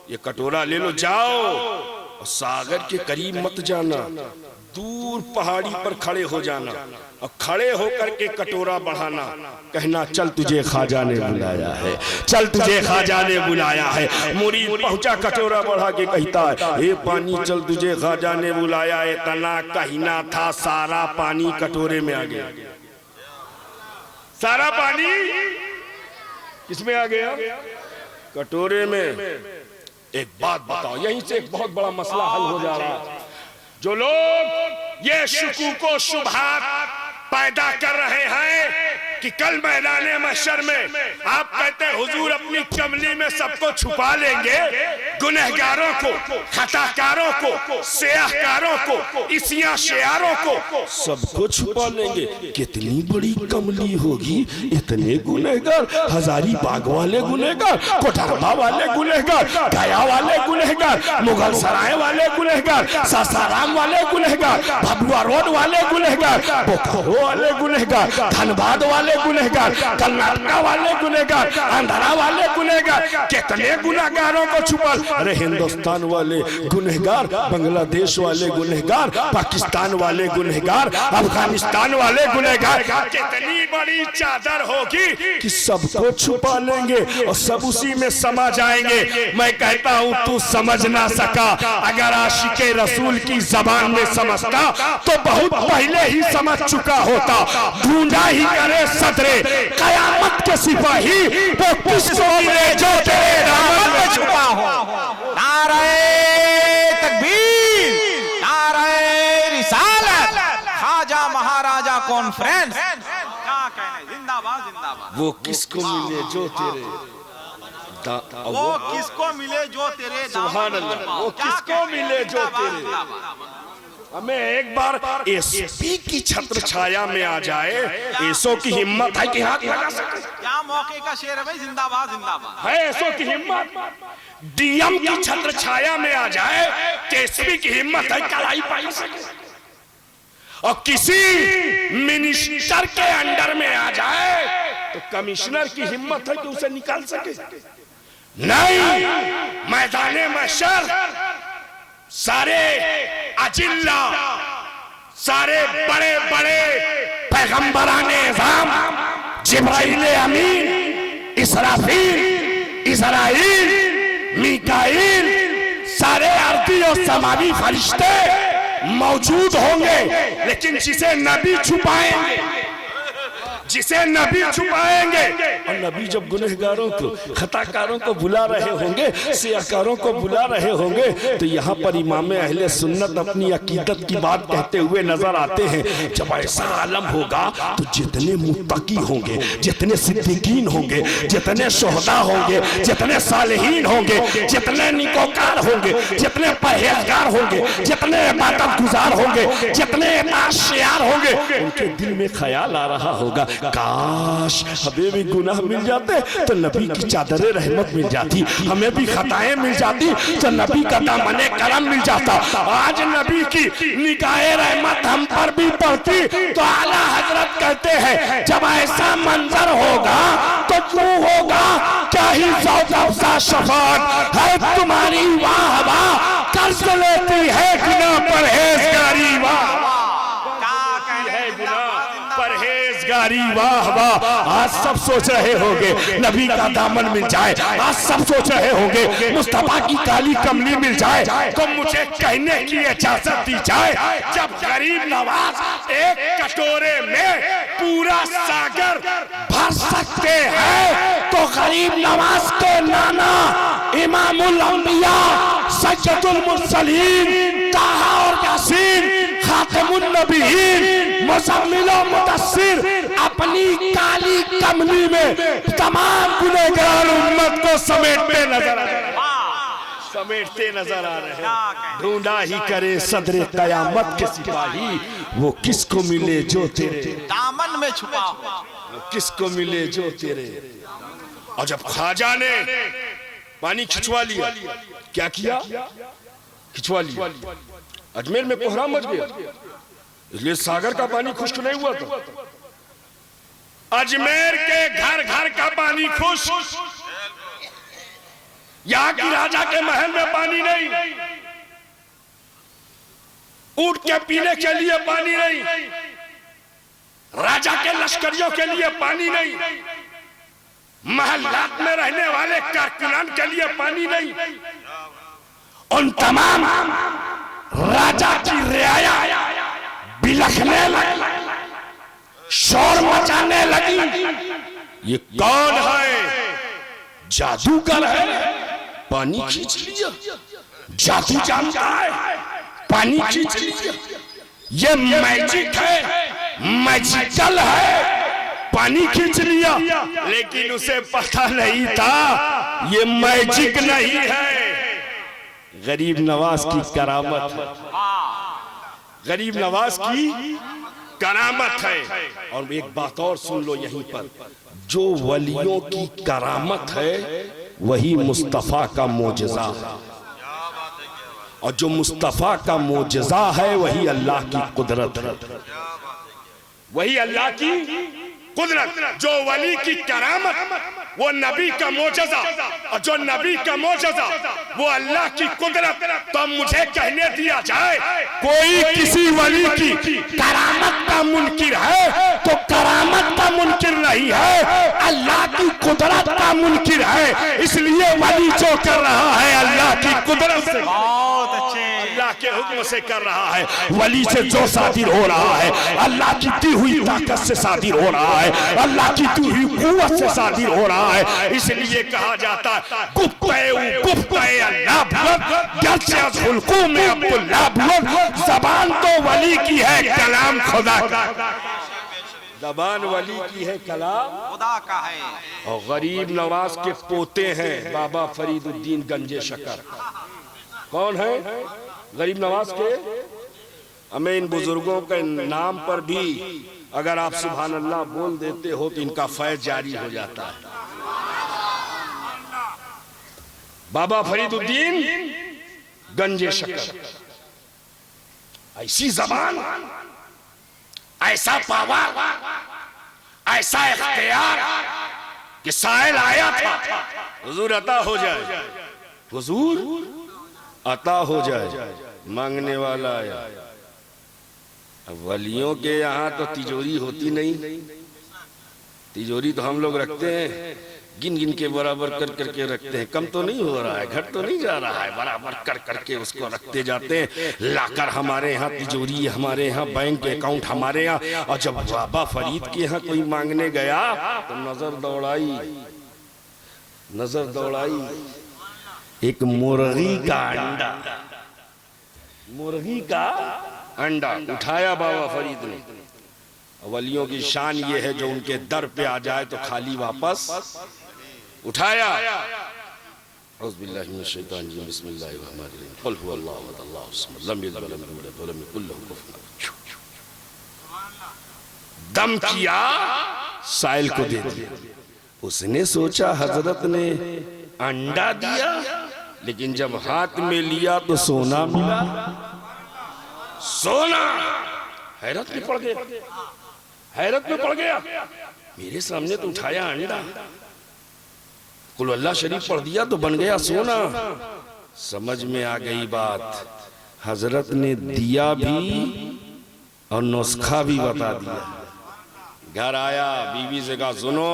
ये कटोरा ले लो, जाओ और सागर के करीब मत जाना, दूर पहाड़ी पर खड़े हो जाना और खड़े होकर के कटोरा बढ़ाना, कहना चल तुझे ख्वाजा ने बुलाया है, चल तुझे ख्वाजा ने बुलाया है। मुरीद पहुंचा, कटोरा बढ़ा के कहता है ये पानी चल तुझे ख्वाजा ने बुलाया है। इतना कहना था, सारा पानी कटोरे में आ गया, सारा पानी किसमें आ गया, कटोरे में। एक बात बताओ, यहीं से एक बहुत बड़ा मसला हल हो जा रहा है। जो लोग ये शुकूको शुबहात पैदा कर रहे हैं कि कल मैदाने महशर में आप कहते हैं हुजूर अपनी कमली में सबको छुपा लेंगे, गुनहगारों को, खताकारों को, सियाहकारों को, इसिया शियारों को सबको छुपा लेंगे। कितनी बड़ी कमली होगी, इतने गुनहगार, हजारीबाग वाले गुनहगार, कोठरबा वाले गुनहगार, गया वाले गुनहगार, मुगल सराय वाले गुनहगार, सासाराम वाले गुनहगार, भभुआ रोड वाले गुनहगार, बोकारो वाले गुनहगार, धनबाद वाले वाले गुनहगार, कर्नाटका वाले गुनहगार, आंध्रा वाले गुनहगार, कितने गुनहगारों को छुपा। अरे हिंदुस्तान वाले गुनहगार, बांग्लादेश वाले गुनहगार, पाकिस्तान वाले गुनहगार, अफगानिस्तान वाले गुनहगार, कितनी बड़ी चादर होगी कि सबको छुपा लेंगे और सब उसी में समा जाएंगे। मैं कहता हूं तू समझ ना सका, अगर आशिके रसूल की जबान में समझता तो बहुत पहले ही समझ चुका होता। ढूंढा ही करे सदरे कयामत के सिपाही, वो किसको मिले जो तेरे दामन में छुपा हो। नारे तकबीर, नारे रिसालत, खाजा महाराजा कॉन्फ्रेंस। क्या कहने, जिंदाबाद जिंदाबाद। वो किसको मिले जो तेरे वो किसको मिले जो तेरे सुभान अल्लाह, वो किसको मिले जो तेरे। हमें एक बार एसपी की छत्र छाया में आ जाए, ऐसो की हिम्मत है कि हाथ लगा सके। क्या मौके का शेर है भाई, जिंदाबाद जिंदाबाद है ऐसो की हिम्मत। डीएम की छत्र छाया में आ जाए, एसपी की हिम्मत है कलाई पाई सके। और किसी मिनिस्टर के अंडर में आ जाए तो कमिश्नर की हिम्मत है कि उसे निकाल सके। नहीं, मैदाने महशर सारे अजिल्ला, सारे बड़े बड़े पैगंबराने इज़ाम, जिब्राइल अमीन, इसराफील, इज़राइल, मीकाईल, सारे अर्दी और समावी फरिश्ते मौजूद होंगे, लेकिन जिसे नबी छुपाएंगे, जिसे नबी छुपाएंगे। और नबी जब गुनहगारों को, खताकारों को बुला रहे होंगे, सियाकारों को बुला रहे होंगे, तो यहाँ पर इमाम अहले सुन्नत अपनी अकीदत की बात कहते हुए नजर आते हैं। जब ऐसा आलम होगा तो जितने मुत्तकी होंगे, जितने सिद्दीकीन होंगे, जितने शोहदा होंगे, जितने सालिहीन होंगे, जितने निकोकार होंगे, जितने परहेजगार होंगे, जितने इबादत गुजार होंगे, जितने इबादतयार होंगे, उनके दिल में ख्याल आ रहा होगा, काश हमें भी गुनाह मिल जाते तो नबी की चादरे रहमत मिल जाती, हमें भी खताएं मिल जाती तो नबी का दामने करम मिल जाता। आज नबी की निगाहे रहमत हम पर भी पड़ती तो आला हजरत कहते हैं जब ऐसा मंजर होगा तो क्यों होगा, क्या ही ज़ौक़-अफ़ज़ा शफ़ाअत है तुम्हारी, वाह वाह कर्ज लेती है गुनाह परहेज़गारी, वाह परहेज़गारी, वाह वाह। आज सब सोच रहे होंगे नबी का दामन मिल जाए, आज सब सोच रहे होंगे मुस्तफा की काली कमली मिल जाए, तो मुझे कहने की इजाजत दी जाए। जब गरीब नवाज एक कटोरे में पूरा सागर भर सकते हैं तो गरीब नवाज के नाना इमामुल अंबिया, सज्जदुल मुरसलीन, ताहा और यासीन, खातिमुन नबीयीन, मुज़म्मिल और मुदस्सिर अपनी काली कमली में तमाम गुनहगार उम्मत को समेटते नजर आ रहे हैं। ढूंढा ही करे सदरे कयामत के सिपाही, वो किसको मिले जो तेरे दामन में छुपा, किसको मिले जो तेरे। और जब ख्वाजा ने पानी खिंचवा लिया, क्या किया, खिंचवा लिया, अजमेर में कोहरा मच गया, इसलिए सागर का पानी खुश्क नहीं हुआ था। अजमेर के घर घर का पानी खुश्क, यहाँ की राजा के महल में पानी नहीं, ऊंट के पीने के लिए पानी नहीं, राजा के लश्करियों के लिए पानी नहीं, महल्लात में रहने वाले कारकुनान के लिए पानी नहीं, उन तमाम राजा की रियाया बिलखने लगी, शोर मचाने लगी। ये कौन है, जादूगर है, पानी खींच लिया, जादू जानता है, पानी खींच लिया, ये मैजिक है, मैजिकल है, पानी खींच लिया। लेकिन उसे पता नहीं था ये मैजिक नहीं है, गरीब नवाज की करामत है, गरीब नवाज की करामत है। और एक बात और सुन लो यहीं पर, जो वलियों की करामत है वही मुस्तफा का मोजज़ा है, और जो मुस्तफा का मोजज़ा है वही अल्लाह की कुदरत है, वही अल्लाह की कुदरत, जो वली की करामत वो नबी का मोजज़ा, और जो नबी का मोजज़ा वो अल्लाह की कुदरत। तो मुझे कहने दिया जाए कोई किसी वली की करामत का मुनकिर है तो करामत का मुनकिर नहीं है, अल्लाह की कुदरत का मुनकिर है। इसलिए वली जो कर रहा है अल्लाह की कुदरत से, बहुत अच्छे, अल्लाह के हुक्म से कर रहा है। वली से जो सादिर हो रहा है अल्लाह की दी हुई ताकत से सादिर हो रहा है, अल्लाह की दी हुई कुव्वत से सादिर हो रहा है। इसलिए कहा जाता है जबान तो वली की है, कलाम खुदा का। जबान वली की है, कलाम खुदा का है। और गरीब नवाज के पोते हैं बाबा फरीदुद्दीन गंजे शकर। कौन है गरीब नवाज के? हमें इन बुजुर्गों के नाम पर भी अगर आप सुभान अल्लाह बोल देते हो तो इनका फैज जारी हो जाता है। बाबा फरीदुद्दीन गंजे शकर, ऐसी जबान, ऐसा पावर, ऐसा इख्तियार कि साइल आया था हुजूर अता हो जाए, हुजूर अता हो जाए, मांगने वाला आया। अब वलियों के यहाँ तो तिजोरी होती नहीं, तिजोरी तो हम लोग रखते हैं, गिन गिन के बराबर कर करके रखते हैं। कम तो नहीं हो रहा है, घट तो नहीं जा रहा है, बराबर कर करके उसको रखते जाते हैं। लाकर हमारे यहाँ तिजोरी, हमारे यहाँ बैंक अकाउंट, हमारे यहाँ। और जब बाबा फरीद के यहाँ कोई मांगने गया तो नजर दौड़ाई, एक मुर्गी का अंडा, मुर्गी का अंडा उठाया बाबा फरीद ने। वलियों की शान ये है जो उनके दर पे आ जाए तो खाली वापस उठाया। दम किया, साइल को दे दिया। उसने सोचा हजरत ने अंडा दिया, लेकिन जब हाथ में लिया तो सोना मिला। सोना हैरत में पड़ गया, मेरे सामने तो उठाया अंडा, कुल अल्लाह शरीफ पढ़ दिया तो बन गया सोना। समझ में आ गई बात, हजरत ने दिया भी और नुस्खा भी बता दिया। घर आया, बीवी से कहा सुनो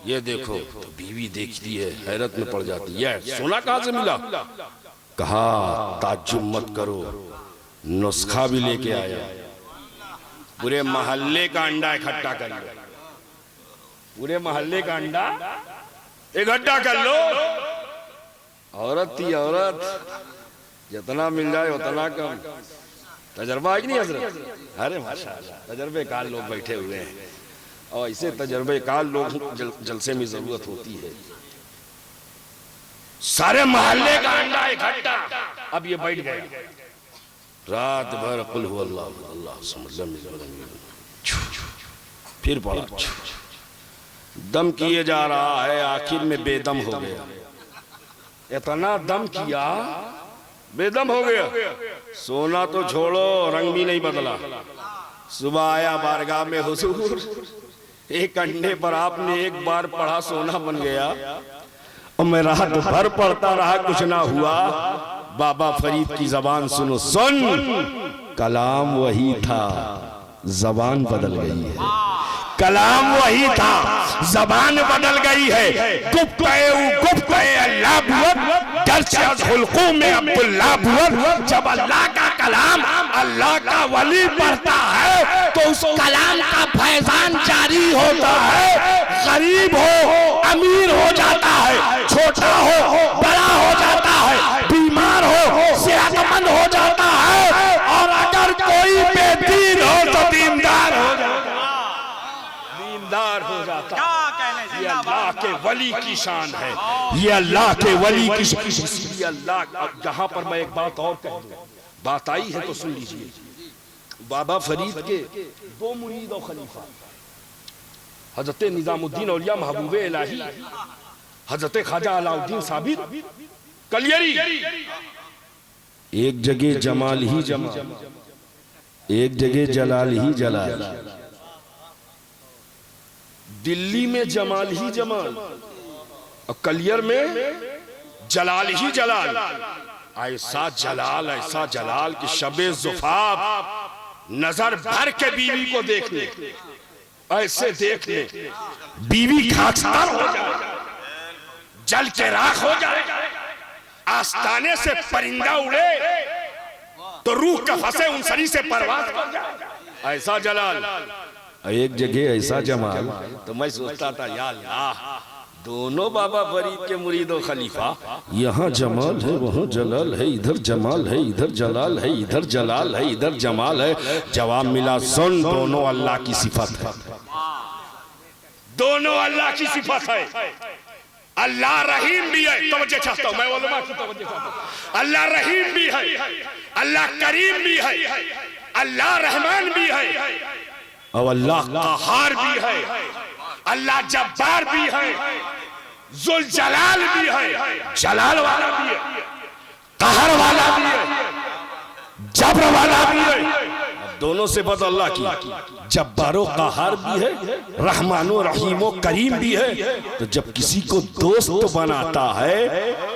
ये देखो, तो बीवी देखती है, हैरत में पड़ जाती है, सोना कहां से मिला? कहा ताज्जुब मत करो, नुस्खा भी लेके आया। पूरे मोहल्ले का अंडा इकट्ठा कर लो, पूरे मोहल्ले का अंडा इकट्ठा कर लो। औरत थी औरत, जितना मिल जाए उतना कम। तजर्बा है कि नहीं हजरत? अरे माशाल्लाह, तजर्बेकार लोग बैठे हुए हैं और ऐसे तजर्बेकार लोग जलसे में जरूरत होती है। सारे मोहल्ले का अंडा इकट्ठा। अब ये बैठ गए, रात भर कुल हु अल्लाह फिर पड़ा, दम किए जा रहा है, आखिर में बेदम हो गया। इतना दम किया बेदम हो गया। सोना तो छोड़ो, रंग भी नहीं बदला। सुबह आया बारगाह में, हुजूर एक अंडे पर आपने एक बार पढ़ा सोना बन गया, और मैं रात भर पढ़ता रहा, कुछ ना हुआ। बाबा फरीद की जबान सुनो, सुन, कलाम वही था, जबान बदल गई है। कलाम वही था, जबान बदल गई है। जब अल्लाह का कलाम अल्लाह का वली पढ़ता है तो उस कलाम का फैजान जारी होता है। गरीब हो अमीर हो जाता है, छोटा हो बड़ा हो जाता है, बीमार हो सेहतमंद हो जाता है, और अगर कोई बेदीन हो तो दीनदार हो जाता है, दीनदार हो जाता है। ये अल्लाह के वली की शान है, ये अल्लाह के वली की शान। इसलिए अल्लाह, जहां पर मैं एक बात और कह दूं, बात आई है तो सुन लीजिए। बाबा फरीद के दो मुरीद और खलीफा, हजरत निजामुद्दीन औलिया महबूबे इलाही, हजरत ख्वाजा अलाउद्दीन साबिर कलियरी। एक जगह जमाल ही जमाल, एक जगह जलाल ही जलाल। दिल्ली में जमाल ही जमाल और कलियर में जलाल ही जलाल। ऐसा जलाल कि शबे ज़ुफ़ाफ नजर भर के बीवी को देखने, ऐसे देखने बीवी खाकसार हो जाए, जल के राख हो जाए, आस्ताने से परिंदा उड़े तो रूह का फंसे उनसरी से परवाज कर जाए, ऐसा जलाल। एक जगह ऐसा जमाल तो मैं सोचता था या अल्लाह, दोनों बाबा फरीद के मुरीद और खलीफा, यहाँ जमाल है वहाँ जलाल है, इधर जमाल है इधर जलाल है, इधर जलाल है इधर जमाल है। जवाब मिला सुन, दोनों अल्लाह की सिफत है, दोनों अल्लाह की सिफत है। अल्लाह रहीम भी है, तवज्जो चाहता हूं मैं, उलमा की तवज्जो चाहता हूं। अल्लाह रहीम भी है, अल्लाह करीम भी है, अल्लाह रहमान भी है, और अल्लाह कहार भी है, अल्लाह जब्बार भी है, जुल जलाल भी है, जलाल वाला भी है, कहर वाला भी है, जबर वाला भी है। दोनों से बद अल्लाह की, जब्बारो कहार भी है, रहमानो रहीमो करीम भी है। तो जब किसी को दोस्त बनाता है,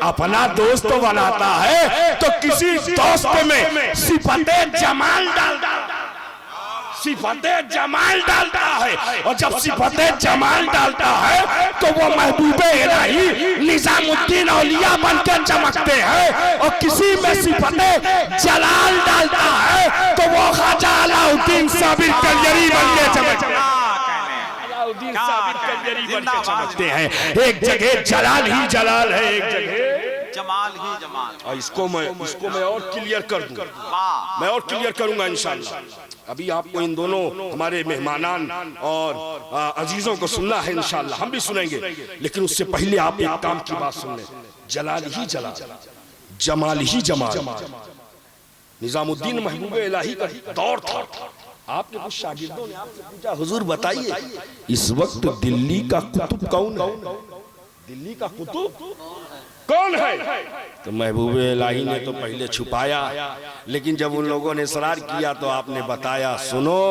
अपना दोस्त बनाता है, तो किसी दोस्त में सिफते जमाल डालता है, सिफते जमाल डालता है। और जब सिफते जमाल डालता है तो वो महबूबे इलाही निजामुद्दीन औलिया बनकर चमकते हैं। और किसी में सिफते जलाल डालता है तो वो ख्वाजा अलाउद्दीन साबिर कलयरी बनकर चमकते हैं, अलाउद्दीन साबिर कलयरी बनकर चमकते हैं। एक जगह जलाल ही जलाल है, एक जगह जमाल ही जमाल। और इसको मैं और क्लियर कर दूं, मैं और क्लियर करूंगा इंशाल्लाह। अभी आपको इन दोनों हमारे मेहमानान और अजीजों को सुनना है इंशाल्लाह, हम भी सुनेंगे, लेकिन उससे पहले आप एक काम की बात सुन लें। जलाल ही जलाल, जमाल ही जमाल, निजामुद्दीन महबूब इलाही का दौर था। आपने कुछ शागिर्दों ने आपसे पूछा, हुजूर बताइए इस वक्त दिल्ली का कुतुब कौन है? दिल्ली का कुतुब कौन है? तो महबूब इलाही ने तो पहले छुपाया, लेकिन जब उन लोगों ने इसरार किया तो आपने बताया, सुनो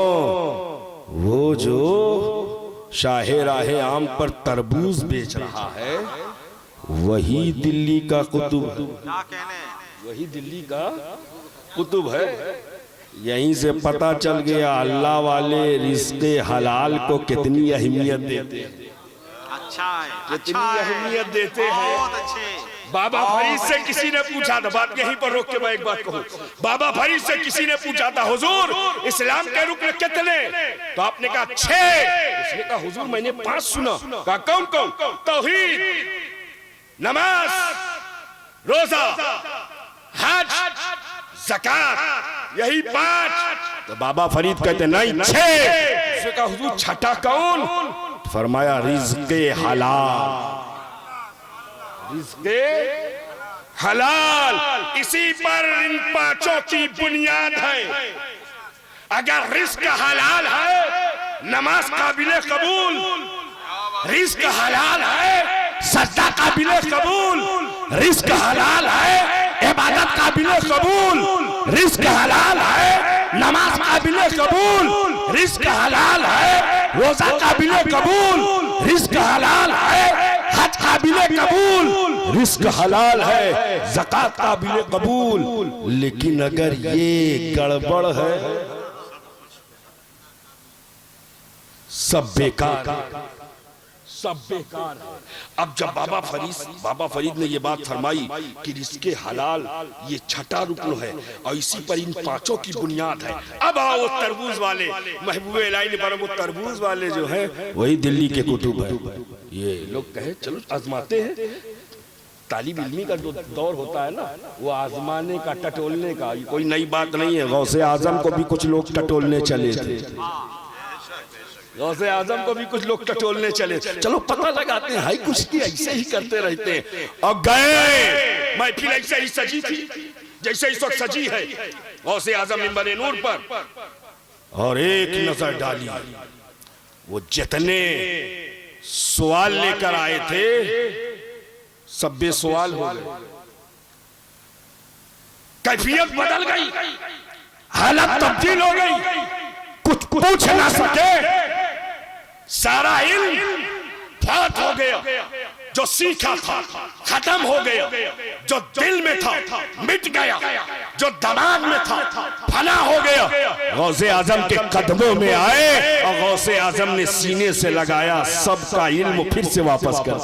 वो जो शाहे राहे आम पर तरबूज बेच रहा है वही दिल्ली का कुतुब, वही दिल्ली का कुतुब है। यहीं से पता चल गया अल्लाह वाले रिज़्क़े हलाल को कितनी अहमियत देते हैं। अच्छा है, कितनी अहमियत देते हैं। बहुत अच्छे। बाबा फरीद से किसी ने पूछा था, बात यहीं पर रोक के मैं एक बात कहूं, बाबा फरीद से किसी ने पूछा था, हुजूर इस्लाम के रुकन कितने? तो आपने कहा 6। उसने कहा हुजूर मैंने 5 सुना। कहा कौन कौन? तौहीद, नमाज, रोजा, हज, ज़कात, यही 5। तो बाबा फरीद कहते नहीं 6। उसने कहा हुजूर छठा कौन? फरमाया रिज़्क़े हलाल, रिज़्क़े हलाल। इसी पर इन 5 की बुनियाद है। अगर रिज़्क़ हलाल है, नमाज काबिले कबूल, रिज़्क़ हलाल है, सजदा काबिले कबूल, रिज़्क़ हलाल है, इबादत काबिले कबूल, रिज़्क़ हलाल है, नमाज काबिले कबूल, रिज़्क़ हलाल है, रोजा काबिले कबूल, रिज़्क़ हलाल है, हज काबिले कबूल, रिज़्क़ हलाल है, ज़कात काबिले कबूल। लेकिन अगर ये गड़बड़ है, सब बेकार, सब बेकार है। अब जब बाबा फरीद ने ये बात फरमाई कि रिज़्क़े हलाल ये छठा रुकन है और इसी पर इन 5 की बुनियाद है। अब आओ वो तरबूज वाले, महबूब इलाही ने पर वो तरबूज वाले जो है वही दिल्ली के कुतुब है। ये लोग कहे चलो आजमाते हैं। तालिब इल्मी का जो दौर होता है ना, वो आजमाने का, टटोलने का, कोई नई बात नहीं है। गौसे आजम को भी कुछ लोग टटोलने चले थे, गौसे आजम को भी कुछ लोग टटोलने चले। चलो पता लगाते हैं, हाई कुछ की ऐसे ही करते रहते हैं। और गए महफिल ऐसे ही सजी थी जैसे इस वक्त सजी है। गौसे आजम मिंबर नूर पर, और एक नजर डाली, वो जितने सवाल लेकर आए थे सब बेसवाल हो गए। कैफियत बदल गई, हालत तब्दील हो गई, कुछ पूछ ना सके, सारा इल्म फात हो गया, जो सीखा था खत्म हो गया, जो दिल में था मिट गया, जो दिमाग में था फना हो गया। गौसे आजम के कदमों में आए और गौसे आजम ने सीने से लगाया, सबका इल्म फिर से वापस कर।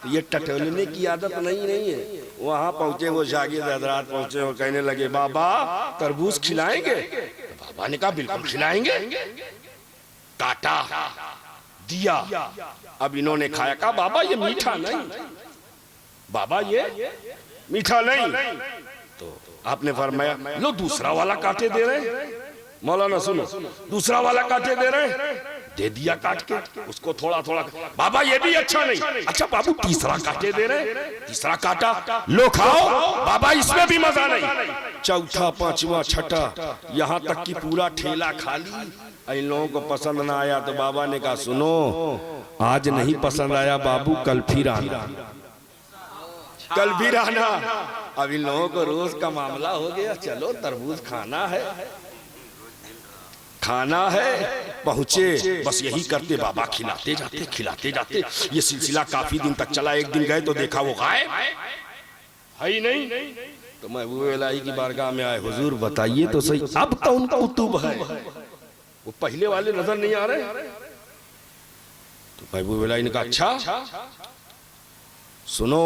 ये टटोलने की आदत नहीं है। वहां पहुंचे वो शागिर्द हजरात पहुंचे और कहने लगे बाबा तरबूज खिलाएंगे? तो बाबा ने कहा बिल्कुल खिलाएंगे। काटा दिया, अब इन्होंने खाया, कहा बाबा ये मीठा नहीं, बाबा ये मीठा नहीं। तो आपने फरमाया लो दूसरा वाला काटे दे रहे। मौलाना सुनो, दूसरा वाला काटे दे रहे, दे दिया काट के उसको थोड़ा थोड़ा। बाबा ये भी अच्छा नहीं, अच्छा बाबू तीसरा काटे दे रहे, तीसरा काटा, लो खाओ बाबा इसमें भी मजा नहीं। चौथा पांचवा छठा, यहाँ तक कि पूरा ठेला खाली। इन लोगों को पसंद ना आया तो बाबा ने कहा सुनो, आज नहीं पसंद आया बाबू कल फिर आना, कल फिर आना। अब इन लोगों को रोज का मामला हो गया, चलो तरबूज खाना है, खाना है। पहुंचे, बस यही करते बाबा खिलाते जाते खिलाते जाते। ये सिलसिला काफी दिन तक चला। एक दिन गए तो देखा वो गायब है ही नहीं। तो महबूब इलाही की बारगाह में आए, हुजूर बताइए तो सही, अब तो उनका कुतुब है, वो पहले वाले नजर नहीं आ रहे। तो महबूब इलाही ने कहा अच्छा सुनो,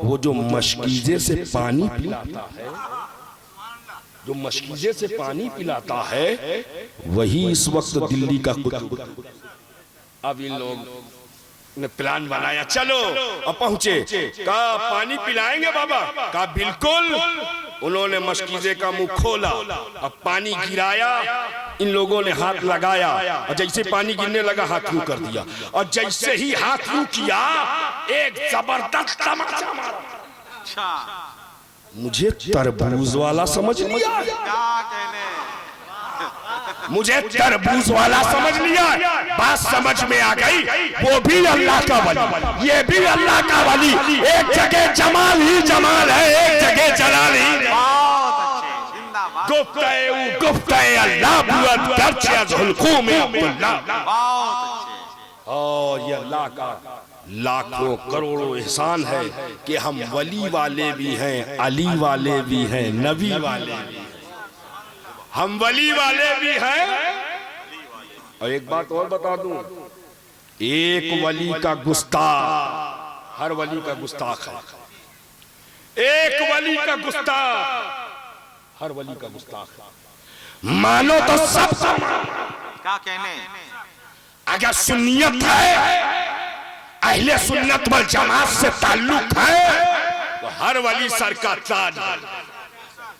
वो जो मशकीजे से पानी पिलाता है, जो मशकीजे से पानी पिलाता है, वही इस वक्त दिल्ली का कुतुब। अब इन लोग ने प्लान बनाया, चलो अब पहुंचे, कहा पानी पिलाएंगे बाबा? कहा बिल्कुल। उन्होंने मशकीजे का मुंह खोला, अब पानी गिराया, इन लोगों ने हाथ लगाया और जैसे पानी गिरने लगा हाथ यूं कर दिया, और जैसे ही हाथ यूं किया एक जबरदस्त तमाचा मारा। मुझे तरबूज वाला समझ लिया, मुझे तरबूज वाला समझ लिया। बात समझ में आ गई, वो भी अल्लाह का वली, ये भी अल्लाह का वली। एक जगह जमाल ही जमाल है, एक जगह जलाल ही। गुफ्ते अल्लाह बुअत गर्चे अज़ हुल्क़ू में अब्दुल्लाह। और ये अल्लाह का लाखों करोड़ों एहसान है कि हम वली वाले भी हैं, अली वाले भी हैं, नबी वाले भी हैं, हम वली वाले भी हैं। और एक बात और बता दूं, एक वली का गुस्ताख हर वली का गुस्ताख है, एक वली का गुस्ताख हर वली का गुस्ताख है। मानो तो सब क्या कहने। अगर सुन्नियत है, अहले सुन्नत वल जमात से ताल्लुक है, तो हर वली सर का ताज है।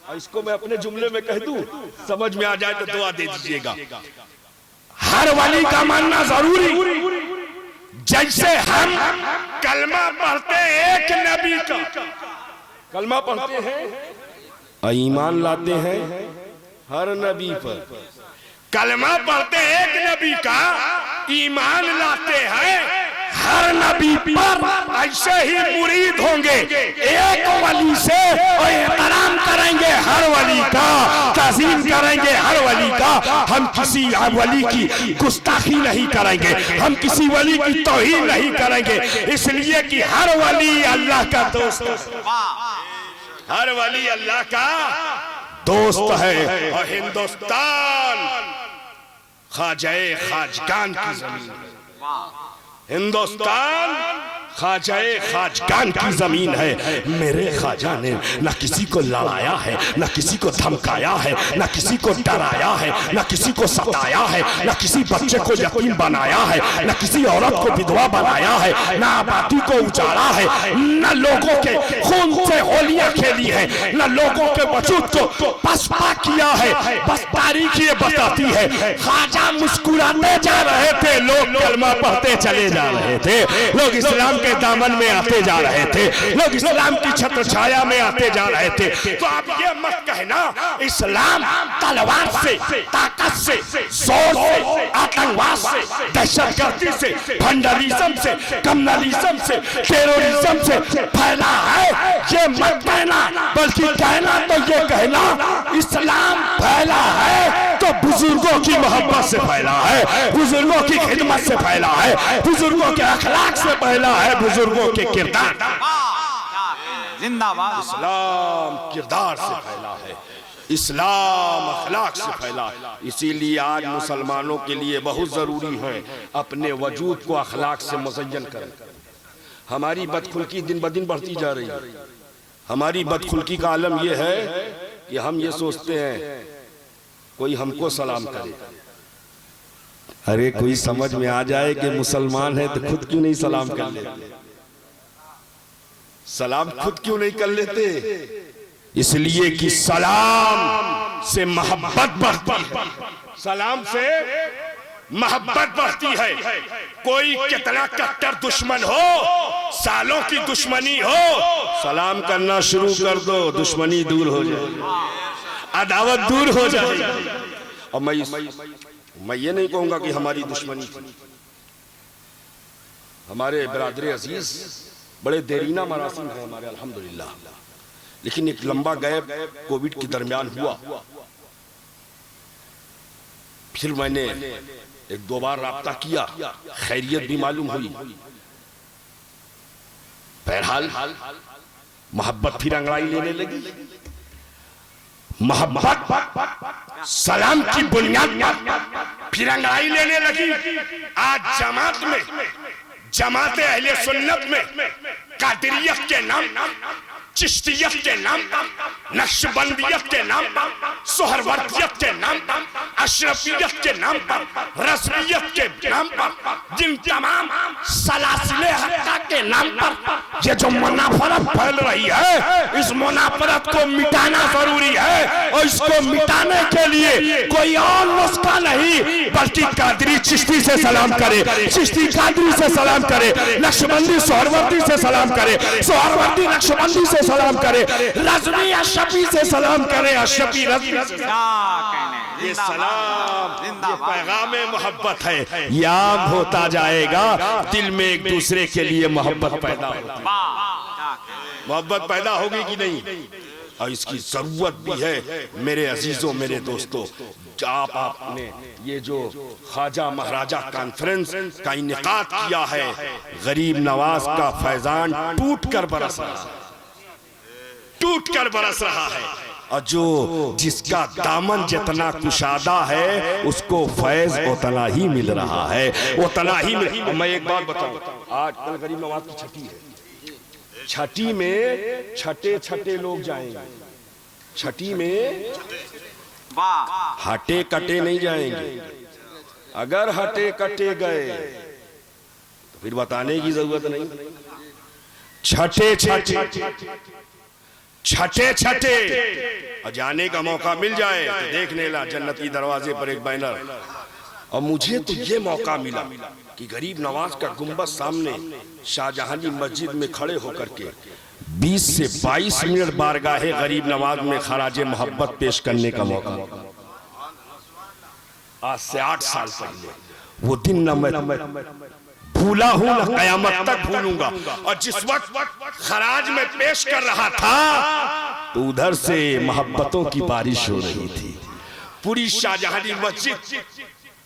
और इसको मैं अपने जुमले में कह दूं, समझ में आ जाए तो दुआ दे दीजिएगा। हर वली का मानना जरूरी, जैसे हम कलमा पढ़ते एक नबी का, कलमा पढ़ते हैं और ईमान लाते हैं हर नबी पर, कलमा पढ़ते एक नबी का, ईमान लाते हैं हर नबी पर। ऐसे ही मुरीद होंगे एक वली से और एहतराम करेंगे हर वली का, ताज़ीम करेंगे हर वली का। हम किसी वली की गुस्ताखी नहीं करेंगे, हम किसी वली की तौहीन नहीं करेंगे, इसलिए कि हर वली अल्लाह का दोस्त है, हर वली अल्लाह का दोस्त है। और हिंदुस्तान ख्वाजाए खाजगान की जमीन, हिंदुस्तान ख्वाजाए खाजगान की जमीन है। मेरे ख्वाजा ने न किसी को लड़ाया है, न किसी को धमकाया है, न किसी को डराया है, न किसी को सताया है, न किसी बच्चे को यतीम बनाया है, न किसी औरत को विधवा बनाया है, न आबादी को उजाड़ा है, न लोगों के खून से होलियां खेली है, न लोगों के वजूद को पसपा किया है। बस तारीख ये बताती है, ख्वाजा मुस्कुराते जा रहे थे, लोग कलमा पढ़ते चले जा रहे थे, लोग इस्लाम के दामन में आते जा रहे थे, लोग इस्लाम की छत्र छाया में आते जा रहे थे। तो आप ये मत कहना इस्लाम तलवार से, ताकत से, जोर से, आतंकवाद से, दहशतगर्दी से, भंडरिज्म से, कम्युनलिज्म से, टेररिज्म से फैला है, ये मत कहना। बल्कि कहना तो ये कहना इस्लाम फैला है तो बुजुर्गों बुजुर्गों की मोहब्बत से फैला है, बुजुर्गों की खिदमत से फैला है, बुजुर्गों के अखलाक से फैला है, बुजुर्गों के किरदार। जिंदाबाद। इस्लाम किरदार से फैला है, इस्लाम अखलाक से फैला। इसीलिए आज मुसलमानों के लिए बहुत जरूरी है अपने वजूद को अखलाक से मुज़य्यन करें। हमारी बदखुल्की दिन ब दिन बढ़ती जा रही है। हमारी बदखुल्की का आलम यह है कि हम ये सोचते हैं कोई हमको सलाम करे, अरे कोई समझ में आ जाए कि मुसलमान है तो खुद क्यों नहीं सलाम कर लेते? सलाम खुद क्यों नहीं कर लेते? इसलिए कि सलाम से मोहब्बत बढ़ती है, सलाम से मोहब्बत बढ़ती है। कोई कितना कट्टर दुश्मन हो, सालों की दुश्मनी हो, सलाम करना शुरू कर दो, दुश्मनी दूर हो जाए, अदावत दूर हो जाए। और मैं ये नहीं कहूंगा कि हमारी दुश्मनी थी। हमारे बिरादर अजीज बड़े देरीना मरासिम है हमारे अल्हम्दुलिल्लाह, लेकिन एक लंबा गैप कोविड के दरमियान हुआ। फिर मैंने एक दो बार राब्ता किया, खैरियत भी मालूम हुई। बहरहाल मोहब्बत फिर अंगड़ाई लेने लगी। मोहब्बत सलाम की बुनियाद फिर अंगड़ाई लेने लगी। आज जमात में, जमात अहले सुन्नत में कादरियत के नाम, चिश्तियत के नाम, नक्शबंदियत के नाम, सोहरवर्दियत के नाम, अशरफियत के नाम पर, रस्मियत के नाम पर, जिन तमाम सलासिले हत्ता के नाम पर ये जो मुनाफरत फैल रही है, इस मुनाफरत को मिटाना जरूरी है। और इसको मिटाने के लिए कोई और नुस्खा नहीं बल्कि कादरी चिश्ती से सलाम करे, चिश्ती कादरी से सलाम करे, नक्शबंदी सोहरवर्दी से सलाम करे, सोहरवर्दी नक्शबंदी से सलाम करे, रज़वी अशरफी से सलाम करे, अशरफी रज़वी से। ये सलाम, ये पैगाम मोहब्बत है। ये आम होता जाएगा, दिल में एक दूसरे के लिए मोहब्बत पैदा होगी। मोहब्बत पैदा होगी कि नहीं? और इसकी जरूरत भी है मेरे अजीजों, मेरे दोस्तों। आपने ये जो ख्वाजा महाराजा कॉन्फ्रेंस का इनेकाद किया है, गरीब नवाज का फैजान टूट कर बरस रहा है, टूट कर बरस रहा है। और जो जिसका दामन जितना कुशादा है उसको फैज उतना ही मिल रहा है, उतना ही मिल। मैं एक बात बताऊं, आज कल गरीब नवाज की छठी है। छठी में छठे छठे लोग जाएंगे, छठी में हटे कटे नहीं जाएंगे। अगर हटे कटे गए तो फिर बताने की जरूरत नहीं। छठे छठे छठे छठे और जाने का मौका मिल जाए तो देखने ला जन्नती दरवाजे पर एक बैनर। और मुझे तो ये मौका मिला कि गरीब नवाज का गुंबद सामने शाहजहानी मस्जिद में खड़े होकर के 20 से 22 मिनट बारगाहे गरीब नवाज में खराजे मोहब्बत पेश करने का मौका। आज से 8 साल पहले वो दिन न मैं भूला हूं न कयामत तक भूलूंगा। और जिस वक्त खराज में पेश कर रहा था तो उधर से मोहब्बतों की बारिश हो रही थी। पूरी शाहजहानी मस्जिद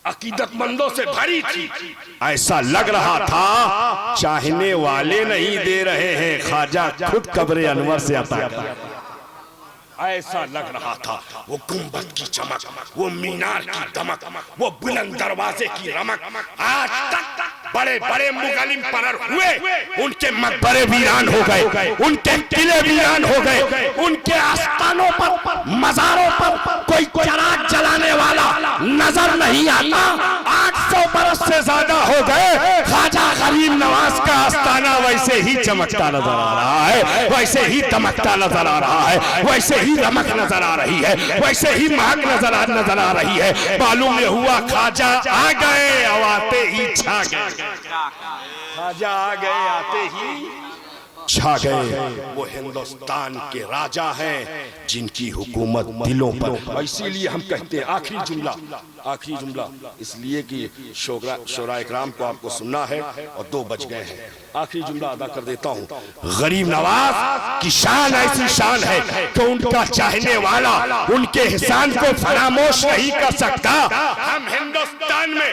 अकीदतमंदों से भरी थी। ऐसा लग रहा था चाहने वाले नहीं दे रहे हैं, ख्वाजा खुद कब्र अनवर से अता कर रहा है। ऐसा लग रहा था। वो गुंबद की चमक, वो मीनार की दमक, वो बुलंद दरवाजे की रमक। आज तक बड़े बड़े मुगलिम परर हुए, उनके मकबरे वीरान हो गए, उनके किले वीरान हो गए, उनके आस्थानों पर, मज़ारों पर कोई चिराग जलाने वाला नजर नहीं आता। 800 बरस से ज्यादा हो गए, ख्वाजा गरीब नवाज का आस्थाना वैसे ही चमकता नजर आ रहा है, वैसे ही दमकता नजर आ रहा है, वैसे ही रमक नजर आ रही है, वैसे ही महक नजर आ रही है। मालूम हुआ ख्वाजा आ गए और आते ही छा गए। ख्वाजा आ गए आते ही छा गए। वो हिंदुस्तान के राजा हैं जिनकी हुकूमत दिलों पर। इसीलिए हम कहते हैं आखिरी जुमला इसलिए कि शोरा इकराम को आपको सुनना है और 2 बज गए हैं। आखिरी जुमला अदा कर देता हूँ। गरीब नवाज की शान ऐसी शान है कि उनका चाहने वाला उनके एहसान को फरामोश नहीं कर सकता। हम हिंदुस्तान में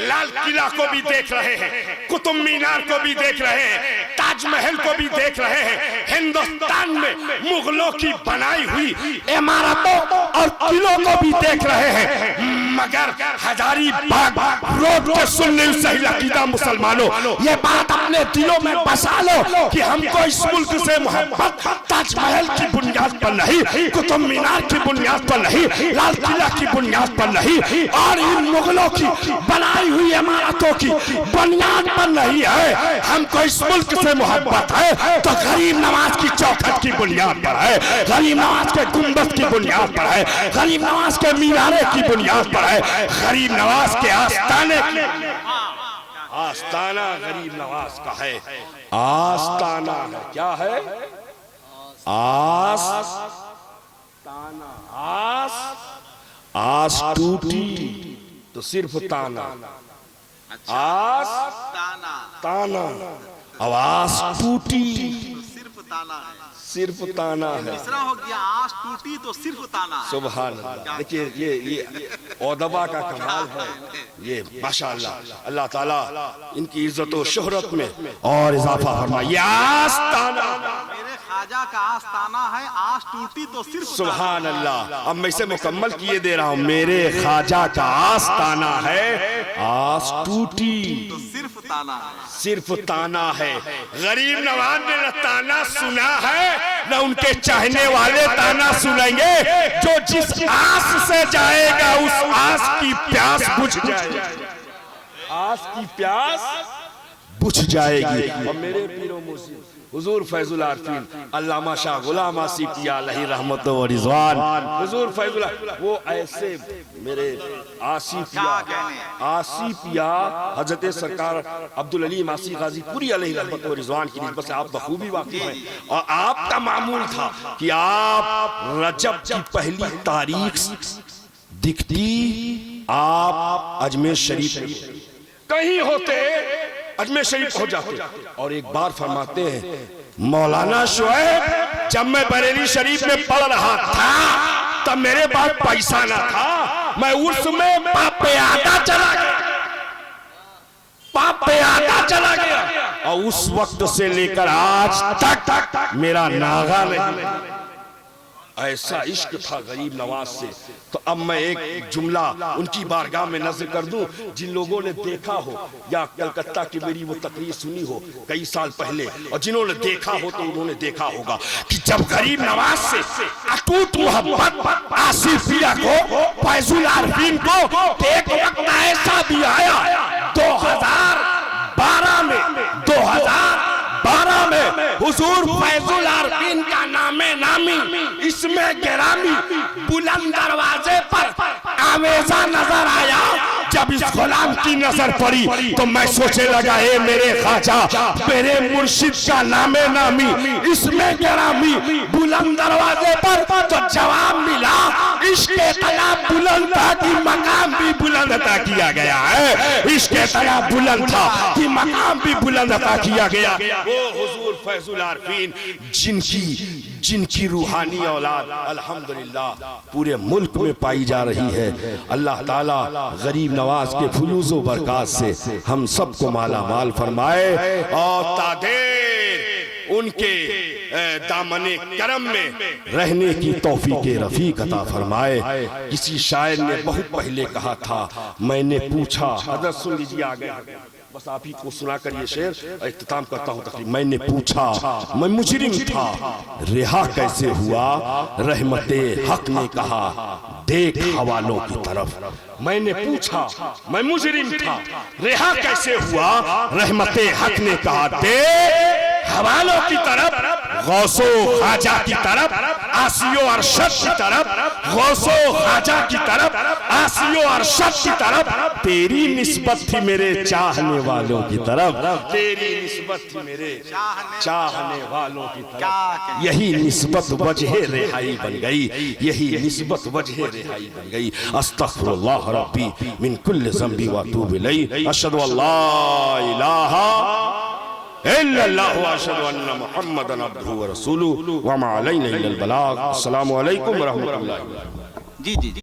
लाल किला को भी देख रहे हैं, कुतुब मीनार को भी देख रहे हैं, ताजमहल को भी देख रहे हैं। हिंदुस्तान में मुगलों की बनाई हुई इमारतों और किलों को भी देख रहे हैं। मगर हजारीबाग रोड के सुन्नी सही अकीदा मुसलमानों, ये बात अपने दिलों में बसा लो कि हमको इस मुल्क से मोहब्बत ताजमहल की बुनियाद पर नहीं, कुतुब मीनार की बुनियाद पर नहीं, लाल किला की बुनियाद पर नहीं, और इन मुगलों की बनाई हुई इमारतों की बुनियाद पर नहीं है। हमको इस मुल्क से मोहब्बत है तो गरीब नवाज की चौखट की बुनियाद पर है, गरीब नवाज के गुंबद की बुनियाद पर है, गरीब नवाज के मीनारे की बुनियाद पर है, गरीब नवाज के आस्ताने की। आस्ताना गरीब नवाज का है, आस्ताना है। क्या है? आस टूटी तो सिर्फ ताना, आस ताना, आवाज टूटी सिर्फ ताना है। तीसरा हो गया आस टूटी तो सिर्फ ताना है। सुभान अल्लाह। देखिए ये औदबा का कमाल है। ये माशाअल्लाह अल्लाह ताला इनकी इज्जत और शोहरत में और इजाफा फरमाए। आस्ताना मेरे ख्वाजा का आस्ताना है, आस टूटी तो सिर्फ सुभान अल्लाह। अब मैं इसे मुकम्मल किए दे रहा हूँ। मेरे ख्वाजा का आस्ताना है, आस टूटी तो सिर्फ ताना है, सिर्फ ताना है। गरीब नवाज ने न ताना सुना है न उनके चाहने वाले ताना सुनेंगे। जो जिस आस से जाएगा उस आस की प्यास बुझ जाएगी, आस की प्यास बुझ जाएगी। और मेरे पीरो मुर्शिद हुजूर फैजुल आरफीन अल्लामा शाह गुलाम आसिफ पिया अलैहि रहमत व रिजवान, हुजूर फैजुल वो ऐसे मेरे आसिफ पिया हजरत सरकार अब्दुल अलीम आसिफ गाजीपुरी अलैहि रहमत व रिजवान की निस्बत से आप बखूबी वाकिफ हैं। और आपका मामूल था कि आप रजब की पहली तारीख दिखती आप अजमेर शरीफ कहीं होते, अजमेर शरीफ हो जाते। और एक बार फरमाते हैं मौलाना शुएब जब मैं बरेली शरीफ में पढ़ रहा था तब मेरे पास पैसा ना था, मैं उर्स में पापयादा चला गया और उस वक्त से लेकर आज तक मेरा नागा नहीं। ऐसा इश्क था गरीब नवाज से। तो अब मैं एक जुमला उनकी बारगाह में नजर कर दूं। जिन लोगों ने देखा हो या कलकत्ता की मेरी वो तकरीर सुनी हो कई साल पहले, और जिन्होंने देखा हो तो उन्होंने देखा होगा कि जब गरीब नवाज से अटूट मोहब्बत आसिफ पिया को, फैजुल आरफीन को, एक वक्त ऐसा भी आया 2012 में हुजूर फैजुल आरफीन का नामे नामी इसमें गिरामी बुलंद दरवाजे पर आवेजा नजर आया। जब इस गुलाम की नजर पड़ी तो मैं सोचने लगा ए मेरे ख्वाजा, मेरे मुर्शिद का नामे नामी इसमें गिरामी बुलंद दरवाजे पर। तो जवाब मिला इश्क़े तला बुलंद था कि मकाम भी बुलंद अता किया गया है, इश्क़े तला बुलंद था कि मकाम भी बुलंद अता किया गया। वो हुजूर फैजुल आरफीन जिनकी रूहानी औलाद अल्हम्दुलिल्लाह पूरे मुल्क में पाई जा रही है। अल्लाह ताला गरीब नवाज के फुलूज़ो बरकात से हम सबको माला माल फरमाए और तादेर उनके दामने करम में रहने की तौफीक रफीक अता फरमाए। किसी शायर ने बहुत पहले कहा था, मैंने पूछा, हज़रत सुन लीजिए आ गया, बस आप ही को सुना कर ये शेर इख्तिताम करता हूँ तकरीब। मैंने पूछा, मैं मुजरिम था रिहा कैसे हुआ, रहमते हक ने कहा देख हवालों की तरफ। मैंने पूछा, मैं मुजरिम था रिहा कैसे हुआ, रहमते हक ने कहा देख हवालों की तरफ, गौसो खाजा की तरफ, आसियो अरशद की तरफ, गौसो खाजा की तरफ, आसियो अरशद की तरफ, तेरी निस्बत थी मेरे चाहने वालों की तरफ, तेरी निस्बत थी मेरे चाहने वालों की तरफ। यही निस्बत वजह रिहाई बन गई, यही निस्बत वजह रिहाई बन गई। अस्तगफिरुल्लाह रब्बी मिन कुल्लि ज़ंबी व अतूबु इलैहि, अशहदु अल्ला इलाहा इल्लल्लाह व अशहदु अन्ना मुहम्मदन अब्दुहु व रसूलुहु व मा अलैना इल्लल बलाग। अस्सलामु अलैकुम व रहमतुल्लाहि। जी जी जी।